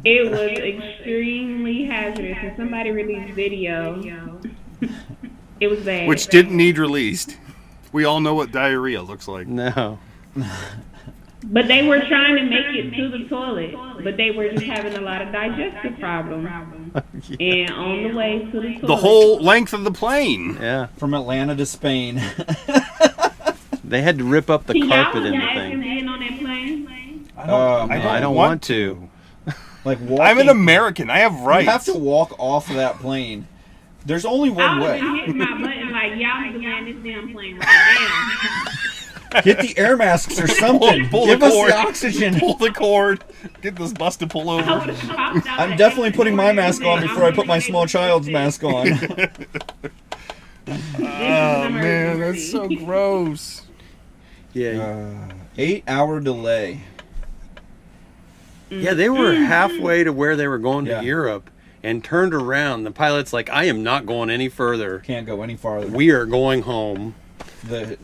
It was extremely hazardous, and somebody released video. It was bad. Which didn't need released. We all know what diarrhea looks like. No. But they were trying to make it to the toilet, but they were just having a lot of digestive problems. And on the way to the toilet. The whole length of the plane. Yeah. From Atlanta to Spain. They had to rip up the Y'all carpet was in the asking thing. being on that plane? I don't want to. Like walking, I'm an American. I have rights. You have to walk off of that plane. There's only one I way. was hitting my button like, y'all need to land this damn plane right now. Get the air masks or something. Pull Give the us cord. the oxygen. Pull the cord. Get this bus to pull I over. would've popped out I'm that definitely exit putting my door mask on and before I put my made small it child's sit. mask on. This is an emergency. gross. Yeah. 8-hour delay. Yeah, they were halfway to where they were going to Yeah. Europe and turned around. The pilot's like, I am not going any further. Can't go any farther. We are going home. The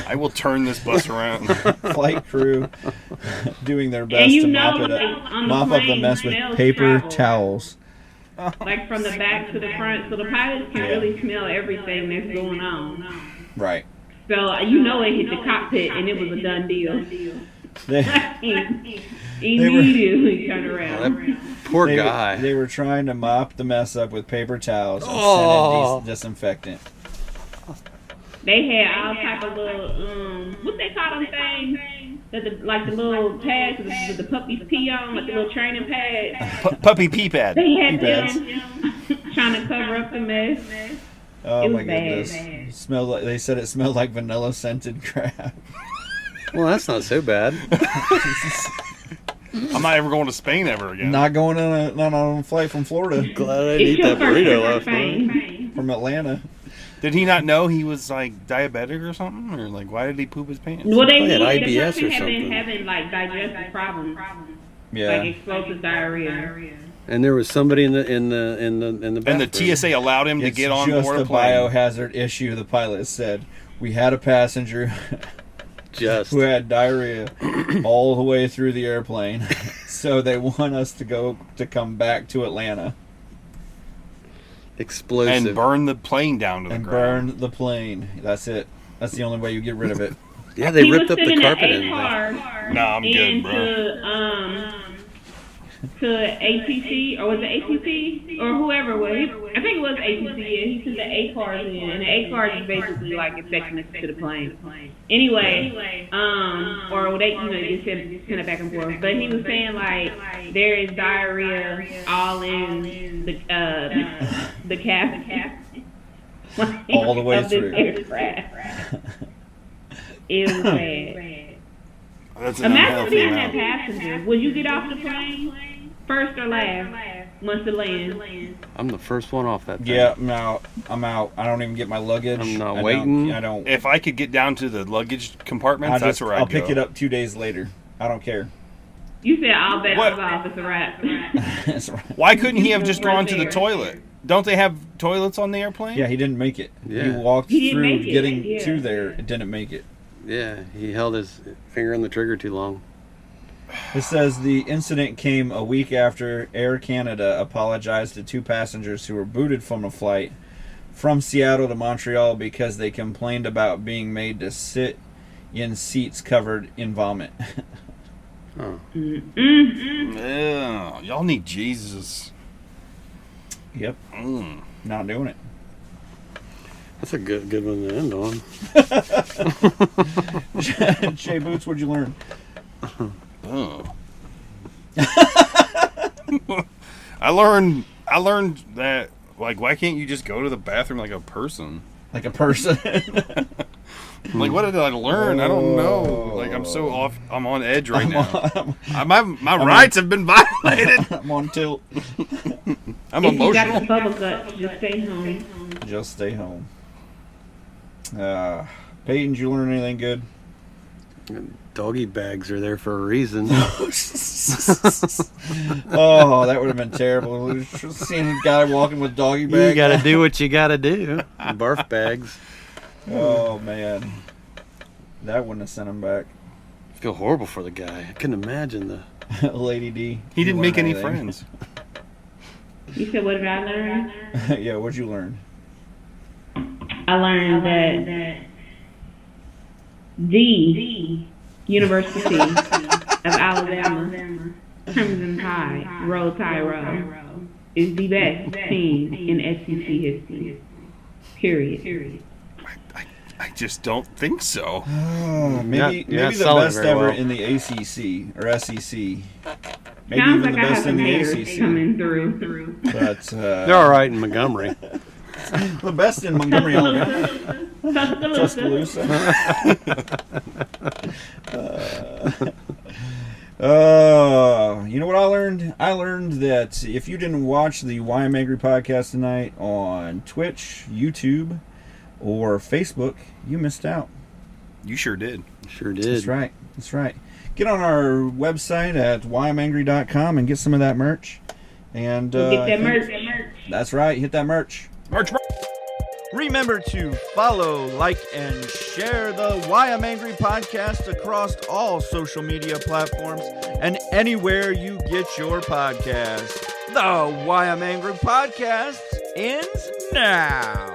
I will turn this bus around. flight crew doing their And best you to know, mop it like, up, on the mop up the plane, mess with smells paper travel. towels. Like from the back to the front, so the pilots can really smell everything that's going on. Right. So you know it hit the cockpit and it was a done deal. They, Immediately turn Oh, around. that poor they, guy. they were trying to mop the mess up with paper towels and Oh. scented disinfectant. They had all type of little what they call them things? Like the little pads that the puppies pee on, like the little training pads. Puppy pee pad. They had Pee pads. them trying to cover up the mess. Oh It was my goodness! bad. It smelled like, they said it smelled like vanilla scented crab. Well, that's not so bad. I'm not ever going to Spain ever again. Not going on a flight from Florida, Glad I It's didn't eat your that first burrito ever last night. Spain. from Atlanta. Did he not know he was like diabetic or something? Or like why did he poop his pants? Well, they Had the IBS person or had been something. having like digestive problems, Yeah. like explosive diarrhea. And there was somebody in the And the bathroom. TSA allowed him to It's get on just board a a plane. biohazard issue, the pilot said. We had a passenger Just who had diarrhea all the way through the airplane. So they want us to come back to Atlanta explosive. And burn the plane down to the and ground. burn the plane. That's it. That's the only way you get rid of it. Yeah, they He ripped was up the sending carpet an in A there. card Nah, I'm good, bro. to ATC, or was it ATC or whoever was. I think it was ATC. Yeah, he sent the A cards in, and the A card is basically like infection to the plane. Anyway, or they just send it back and forth. But he was saying like there is diarrhea all in the cabin. All the way of this through. aircraft. It was bad. That's an Imagine unhealthy being that amount. passenger. Would you get off the plane first or last once it lands? I'm the first one off that thing. Yeah, I'm out. I don't even get my luggage. I'm not I don't- waiting. I don't. If I could get down to the luggage compartments, that's where I'd I'll go. pick it up 2 days later. I don't care. You said all bets What? is off. It's a wrap. That's right. Why couldn't he have just Right gone to the there. toilet? Don't they have toilets on the airplane? Yeah, he didn't make it. He Yeah. walked He didn't through make it, getting yeah. to there and didn't make it. Yeah, he held his finger on the trigger too long. It says the incident came a week after Air Canada apologized to 2 passengers who were booted from a flight from Seattle to Montreal because they complained about being made to sit in seats covered in vomit. Oh. Yeah, y'all need Jesus. Yep, Mm. not doing it. That's a good one to end on. Jay Boots, what'd you learn? Oh. I learned that Like, why can't you just go to the bathroom like a person? Like a person. Like, what did I learn? I don't know. Like, I'm so off. I'm on edge right now. My rights have been violated. I'm on tilt. I'm If you got emotional. the bubble guts, just stay home. Just stay home. Peyton, did you learn anything good? Doggy bags are there for a reason. Oh, that would have been terrible. Just seeing a guy walking with doggy bags. You got to do what you got to do. Barf bags. Oh, man. That wouldn't have sent him back. I feel horrible for the guy. I couldn't imagine the. Lady D. He didn't you make learn any anything? friends. You said, what did I learn? Yeah, what'd you learn? I learned that the University of Alabama Crimson Tide, Roll Tide, is the best team in SEC history. Period. I just don't think so. Oh, maybe not maybe the selling it best very ever well. in the ACC or SEC. Maybe Sounds even like the I best have a in the mayor ACC. coming through. But They're all right in Montgomery. the best in Montgomery, Alabama. Tuscaloosa. You know what I learned? I learned that if you didn't watch the Why I'm Angry podcast tonight on Twitch, YouTube, or Facebook, you missed out. You sure did. Sure did. That's right. That's right. Get on our website at whyimangry.com and get some of that merch. And Get that merch. That's right. Hit that merch. March. Remember to follow, like, and share the Why I'm Angry podcast across all social media platforms and anywhere you get your podcast. The Why I'm Angry podcast ends now.